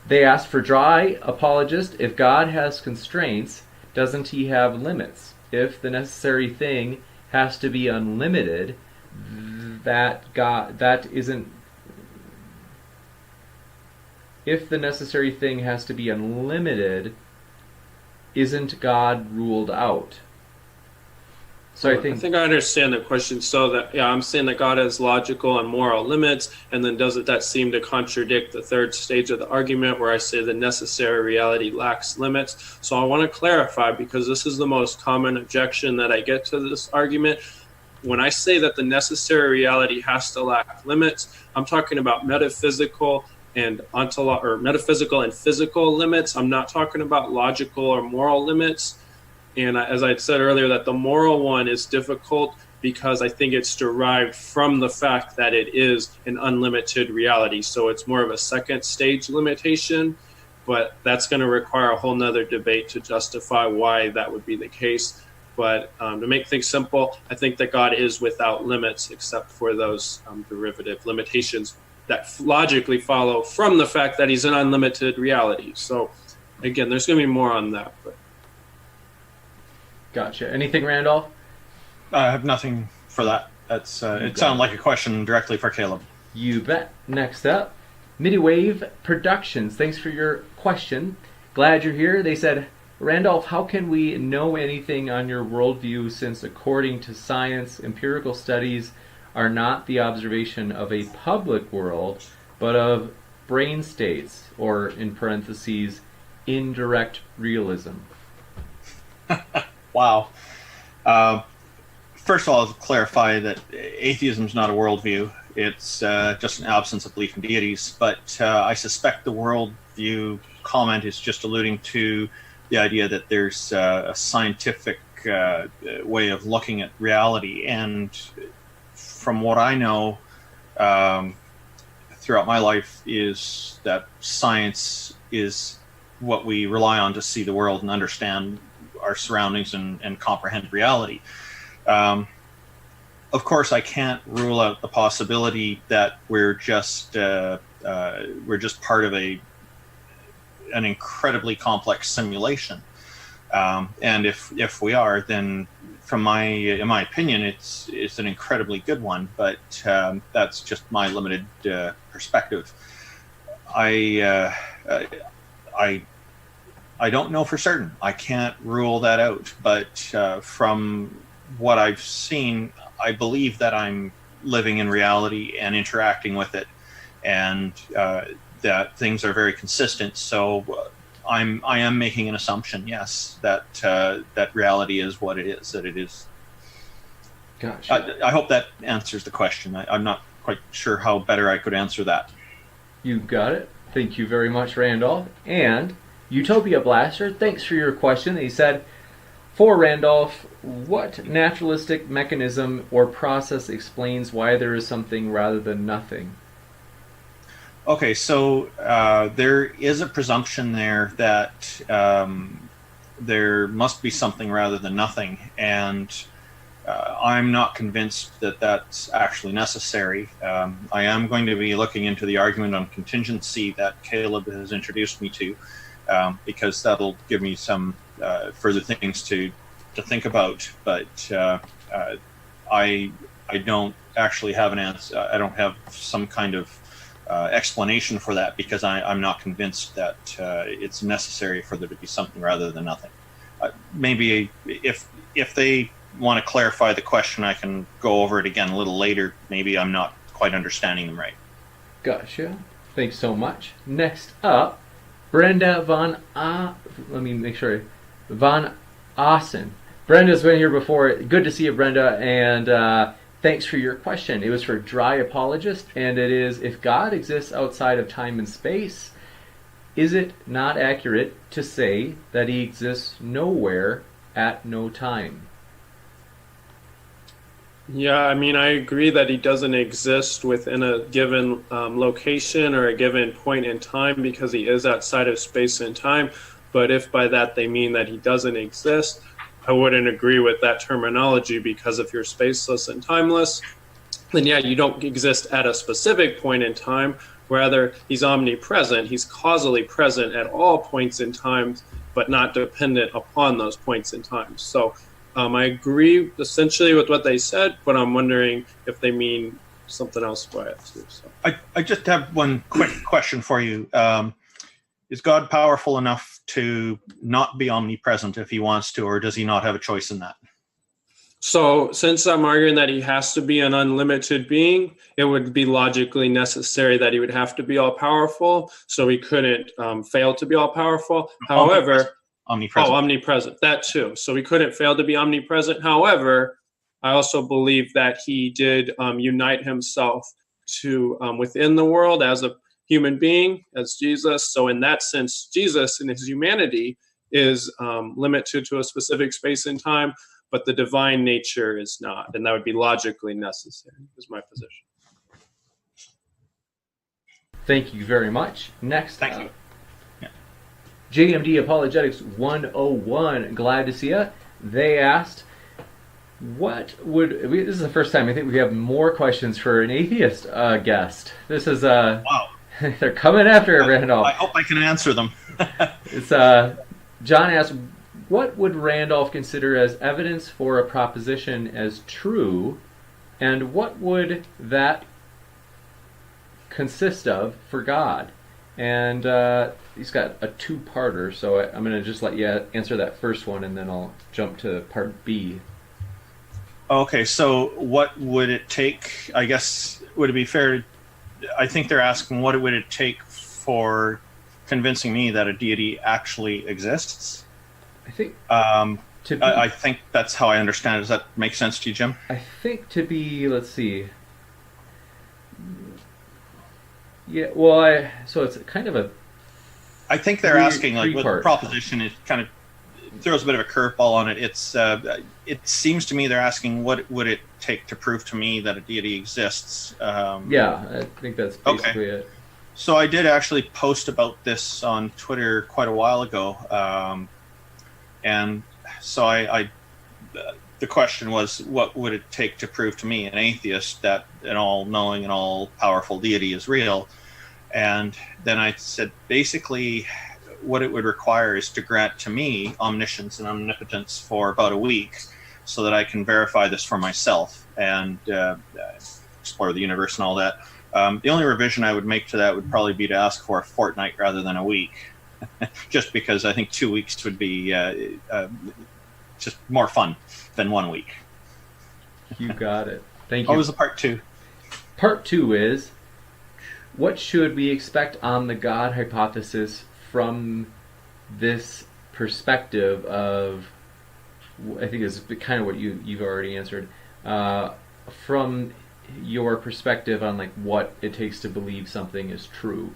They asked for dry apologist. If God has constraints, doesn't he have limits? If the necessary thing has to be unlimited, if the necessary thing has to be unlimited, isn't God ruled out? So I think I understand the question. So that I'm saying that God has logical and moral limits, and then doesn't that seem to contradict the third stage of the argument where I say the necessary reality lacks limits? So I want to clarify, because this is the most common objection that I get to this argument. When I say that the necessary reality has to lack limits, I'm talking about metaphysical and metaphysical and physical limits. I'm not talking about logical or moral limits. And as I said earlier, that the moral one is difficult because I think it's derived from the fact that it is an unlimited reality. So it's more of a second stage limitation, but that's going to require a whole nother debate to justify why that would be the case. But to make things simple, I think that God is without limits except for those derivative limitations that logically follow from the fact that he's an unlimited reality. So again, there's going to be more on that. But. Gotcha. Anything, Randolph? I have nothing for that. That's it sounded like a question directly for Caleb. You bet. Next up, Midwave Productions. Thanks for your question. Glad you're here. They said, Randolph, how can we know anything on your worldview since according to science, empirical studies are not the observation of a public world, but of brain states, or in parentheses, indirect realism? Wow. First of all, to clarify that atheism is not a worldview. It's just an absence of belief in deities. But I suspect the worldview comment is just alluding to the idea that there's a scientific way of looking at reality. And from what I know throughout my life is that science is what we rely on to see the world and understand our surroundings and comprehend reality. Of course, I can't rule out the possibility that we're just part of an incredibly complex simulation. And if we are, then in my opinion, it's an incredibly good one. But that's just my limited perspective. I don't know for certain. I can't rule that out. But from what I've seen, I believe that I'm living in reality and interacting with it, and that things are very consistent. So I am making an assumption, yes, that reality is what it is, that it is. Gotcha. I hope that answers the question. I'm not quite sure how better I could answer that. You got it. Thank you very much, Randolph. And Utopia Blaster, thanks for your question. He said, for Randolph, what naturalistic mechanism or process explains why there is something rather than nothing? Okay, so there is a presumption there that there must be something rather than nothing. And I'm not convinced that that's actually necessary. I am going to be looking into the argument on contingency that Caleb has introduced me to, because that'll give me some further things to think about. But I don't actually have an answer. I don't have some kind of explanation for that, because I'm not convinced that it's necessary for there to be something rather than nothing. Maybe if they want to clarify the question, I can go over it again a little later. Maybe I'm not quite understanding them right. Gotcha. Thanks so much. Next up, Brenda let me make sure. Von Assen. Brenda's been here before. Good to see you, Brenda, and thanks for your question. It was for Dry Apologist, and it is, if God exists outside of time and space, is it not accurate to say that he exists nowhere at no time? Yeah, I mean, I agree that he doesn't exist within a given location or a given point in time, because he is outside of space and time. But if by that they mean that he doesn't exist, I wouldn't agree with that terminology, because if you're spaceless and timeless, then yeah, you don't exist at a specific point in time. Rather, he's omnipresent. He's causally present at all points in time, but not dependent upon those points in time. So I agree essentially with what they said, but I'm wondering if they mean something else by it too. So. I just have one quick question for you. Is God powerful enough to not be omnipresent if he wants to, or does he not have a choice in that? So since I'm arguing that he has to be an unlimited being, it would be logically necessary that he would have to be all-powerful, so he couldn't fail to be all-powerful. However, omnipresent. Oh, omnipresent, that too. So he couldn't fail to be omnipresent. However, I also believe that he did unite himself to within the world as a human being, as Jesus. So in that sense, Jesus in his humanity is limited to a specific space and time, but the divine nature is not, and that would be logically necessary, is my position. Thank you very much. Next, Thank you. JMD Apologetics 101, glad to see you. They asked, this is the first time I think we have more questions for an atheist guest. This is, wow. They're coming after it, Randolph. I hope I can answer them. It's John asked, what would Randolph consider as evidence for a proposition as true, and what would that consist of for God? And he's got a two-parter, so I'm going to just let you answer that first one, and then I'll jump to part B. Okay, so what would it take? I guess, would it be fair? I think they're asking, what would it take for convincing me that a deity actually exists? I think I think that's how I understand it. Does that make sense to you, Jim? I think to be, let's see. Yeah, well, so it's kind of a... I think they're asking, like, what the proposition is, kind of throws a bit of a curveball on it. It's it seems to me they're asking, what would it take to prove to me that a deity exists? Yeah, I think that's basically it. So I did actually post about this on Twitter quite a while ago, and so the question was, what would it take to prove to me, an atheist, that an all-knowing and all-powerful deity is real? And then I said, basically, what it would require is to grant to me omniscience and omnipotence for about a week, so that I can verify this for myself and explore the universe and all that. The only revision I would make to that would probably be to ask for a fortnight rather than a week, just because I think 2 weeks would be just more fun than 1 week. You got it. Thank you. What was the part two? Part two is, what should we expect on the God hypothesis from this perspective of, I think is kind of what you've already answered, from your perspective on like what it takes to believe something is true.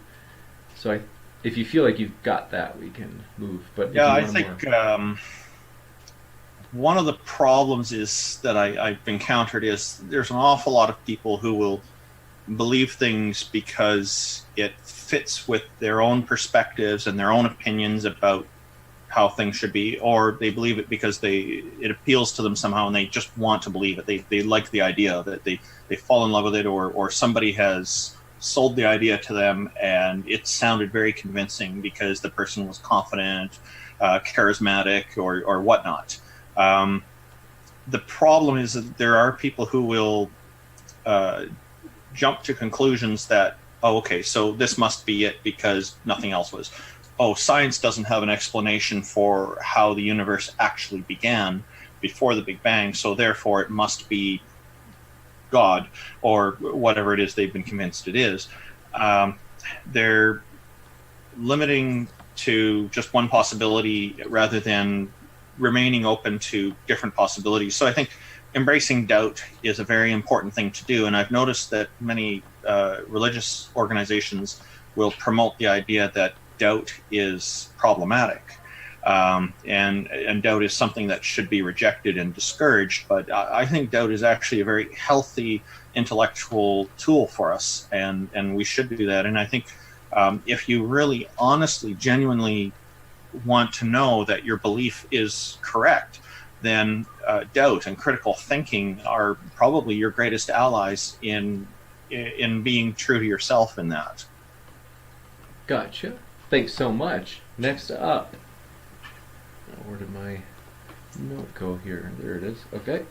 So if you feel like you've got that, we can move. But yeah, I think one of the problems is that I've encountered is there's an awful lot of people who will believe things because it fits with their own perspectives and their own opinions about how things should be, or they believe it because it appeals to them somehow and they just want to believe it. They like the idea of it. They fall in love with it, or somebody has sold the idea to them and it sounded very convincing because the person was confident, charismatic, or whatnot. The problem is that there are people who will jump to conclusions that, oh, okay, so this must be it because nothing else was. Oh, science doesn't have an explanation for how the universe actually began before the Big Bang, so therefore it must be God, or whatever it is they've been convinced it is. They're limiting to just one possibility rather than remaining open to different possibilities. So I think embracing doubt is a very important thing to do, and I've noticed that many religious organizations will promote the idea that doubt is problematic, and doubt is something that should be rejected and discouraged. But I think doubt is actually a very healthy intellectual tool for us, and we should do that. And I think if you really honestly, genuinely want to know that your belief is correct, then doubt and critical thinking are probably your greatest allies in being true to yourself in that. Gotcha. Thanks so much. Next up, where did my note go here? There it is. Okay.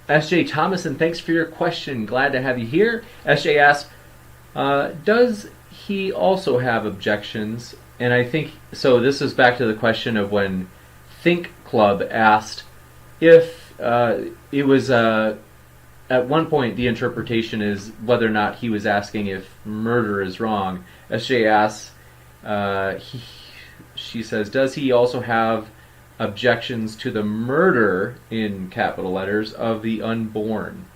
S.J. Thomason, thanks for your question. Glad to have you here. S.J. asks, does he also have objections? And I think, so this is back to the question of when Think Club asked if it was, at one point the interpretation is whether or not he was asking if murder is wrong. S.J. asks, she says, does he also have objections to the murder, in capital letters, of the unborn?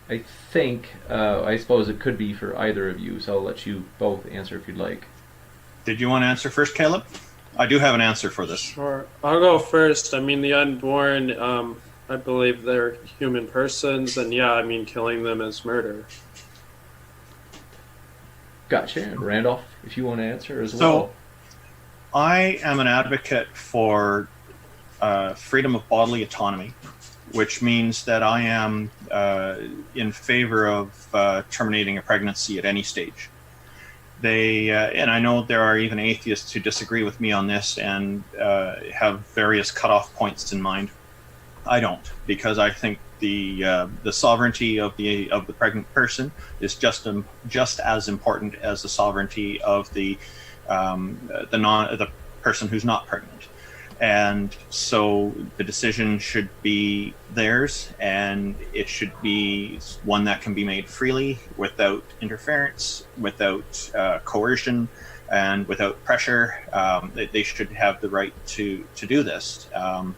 I think, I suppose it could be for either of you, so I'll let you both answer if you'd like. Did you want to answer first, Caleb? I do have an answer for this. Sure. I'll go first. I mean, the unborn, I believe they're human persons, and yeah, I mean, killing them is murder. Gotcha. And Randolph, if you want to answer as well. So, I am an advocate for freedom of bodily autonomy, which means that I am in favor of terminating a pregnancy at any stage. And I know there are even atheists who disagree with me on this and have various cutoff points in mind. I don't, because I think the sovereignty of the pregnant person is just as important as the sovereignty of the person who's not pregnant. And so the decision should be theirs, and it should be one that can be made freely, without interference, without coercion, and without pressure. They should have the right to do this,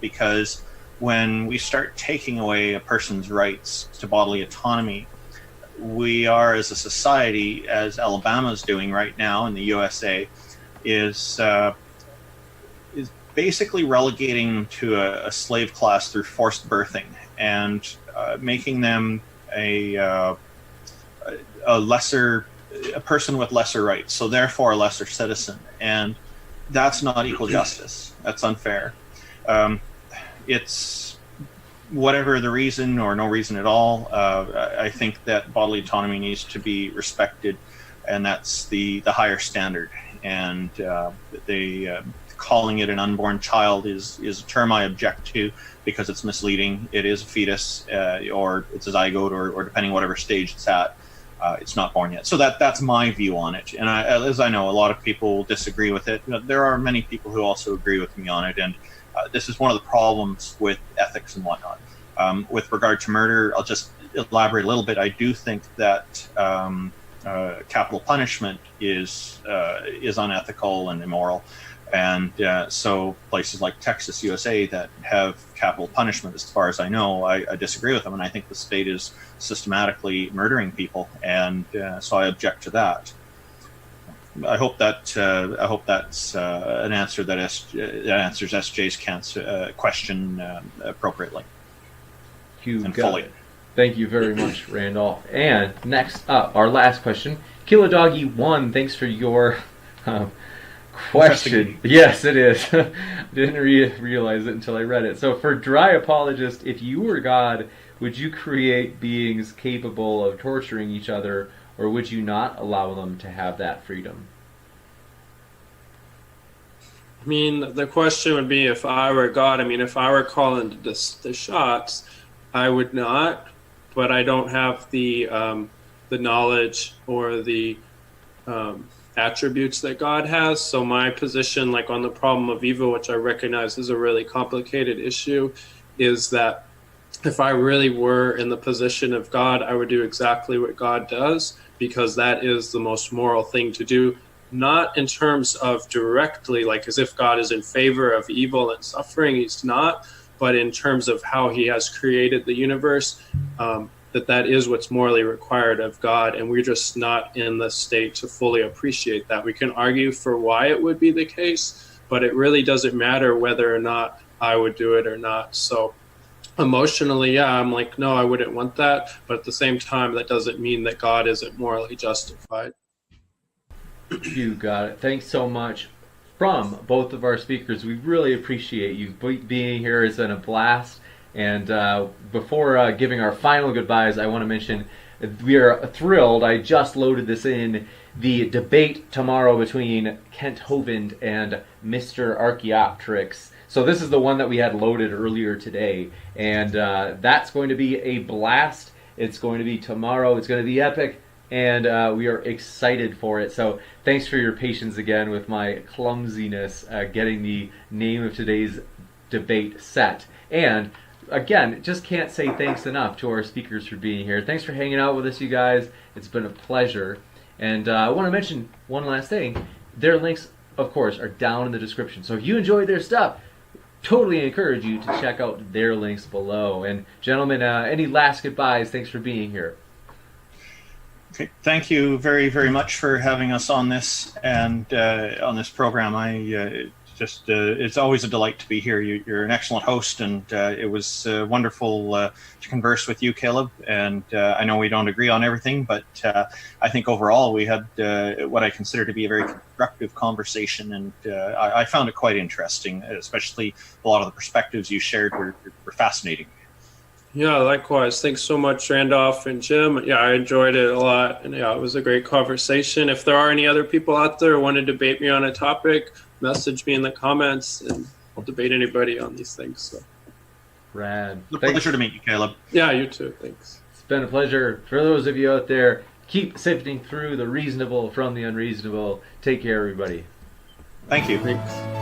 because when we start taking away a person's rights to bodily autonomy, we are, as a society, as Alabama is doing right now in the USA, is basically relegating them to a slave class through forced birthing, and making them a person with lesser rights, so therefore a lesser citizen. And that's not equal justice. That's unfair. It's whatever the reason or no reason at all. I think that bodily autonomy needs to be respected, and that's the higher standard. And calling it an unborn child is a term I object to, because it's misleading. It is a fetus, or it's a zygote, or depending whatever stage it's at, it's not born yet. So that's my view on it. And as I know, a lot of people disagree with it. There are many people who also agree with me on it, and this is one of the problems with ethics and whatnot. With regard to murder, I'll just elaborate a little bit. I do think that capital punishment is unethical and immoral. And so places like Texas, USA, that have capital punishment, as far as I know, I disagree with them. And I think the state is systematically murdering people. And so I object to that. I hope that's an answer that answers SJ's question appropriately. You and got fully. it. Thank you very much, Randolph. And next up, our last question. Kilodoggy1, thanks for your question. Yes, it is. Didn't realize it until I read it. So for Dry Apologist, if you were God, would you create beings capable of torturing each other, or would you not allow them to have that freedom? I mean, the question would be, if I were God, I mean, if I were calling the shots, I would not, but I don't have the knowledge or the attributes that God has. So my position, like on the problem of evil, which I recognize is a really complicated issue, is that if I really were in the position of God, I would do exactly what God does, because that is the most moral thing to do. Not in terms of directly, like as if God is in favor of evil and suffering, he's not, but in terms of how he has created the universe, that is what's morally required of God, and we're just not in the state to fully appreciate that. We can argue for why it would be the case, but it really doesn't matter whether or not I would do it or not. So emotionally, yeah, I'm like, no, I wouldn't want that, but at the same time, that doesn't mean that God isn't morally justified. You got it. Thanks so much from both of our speakers. We really appreciate you being here. It's been a blast. And before giving our final goodbyes, I want to mention we are thrilled. I just loaded this in. The debate tomorrow between Kent Hovind and Mr. Archaeopteryx. So this is the one that we had loaded earlier today. And that's going to be a blast. It's going to be tomorrow. It's going to be epic. And we are excited for it. So thanks for your patience again with my clumsiness getting the name of today's debate set. And again, just can't say thanks enough to our speakers for being here. Thanks for hanging out with us, you guys. It's been a pleasure. And I want to mention one last thing. Their links, of course, are down in the description. So if you enjoyed their stuff, totally encourage you to check out their links below. And gentlemen, any last goodbyes? Thanks for being here. Okay. Thank you very, very much for having us on this and on this program. It's always a delight to be here. You're an excellent host, and it was wonderful to converse with you, Caleb. And I know we don't agree on everything, but I think overall we had what I consider to be a very constructive conversation, and I found it quite interesting, especially a lot of the perspectives you shared were fascinating. Yeah, likewise. Thanks so much, Randolph and Jim. Yeah, I enjoyed it a lot. And yeah, it was a great conversation. If there are any other people out there who want to debate me on a topic, message me in the comments, and I'll debate anybody on these things. So. Rad. It's a pleasure to meet you, Caleb. Yeah, you too. Thanks. It's been a pleasure. For those of you out there, keep sifting through the reasonable from the unreasonable. Take care, everybody. Thank you. Thanks.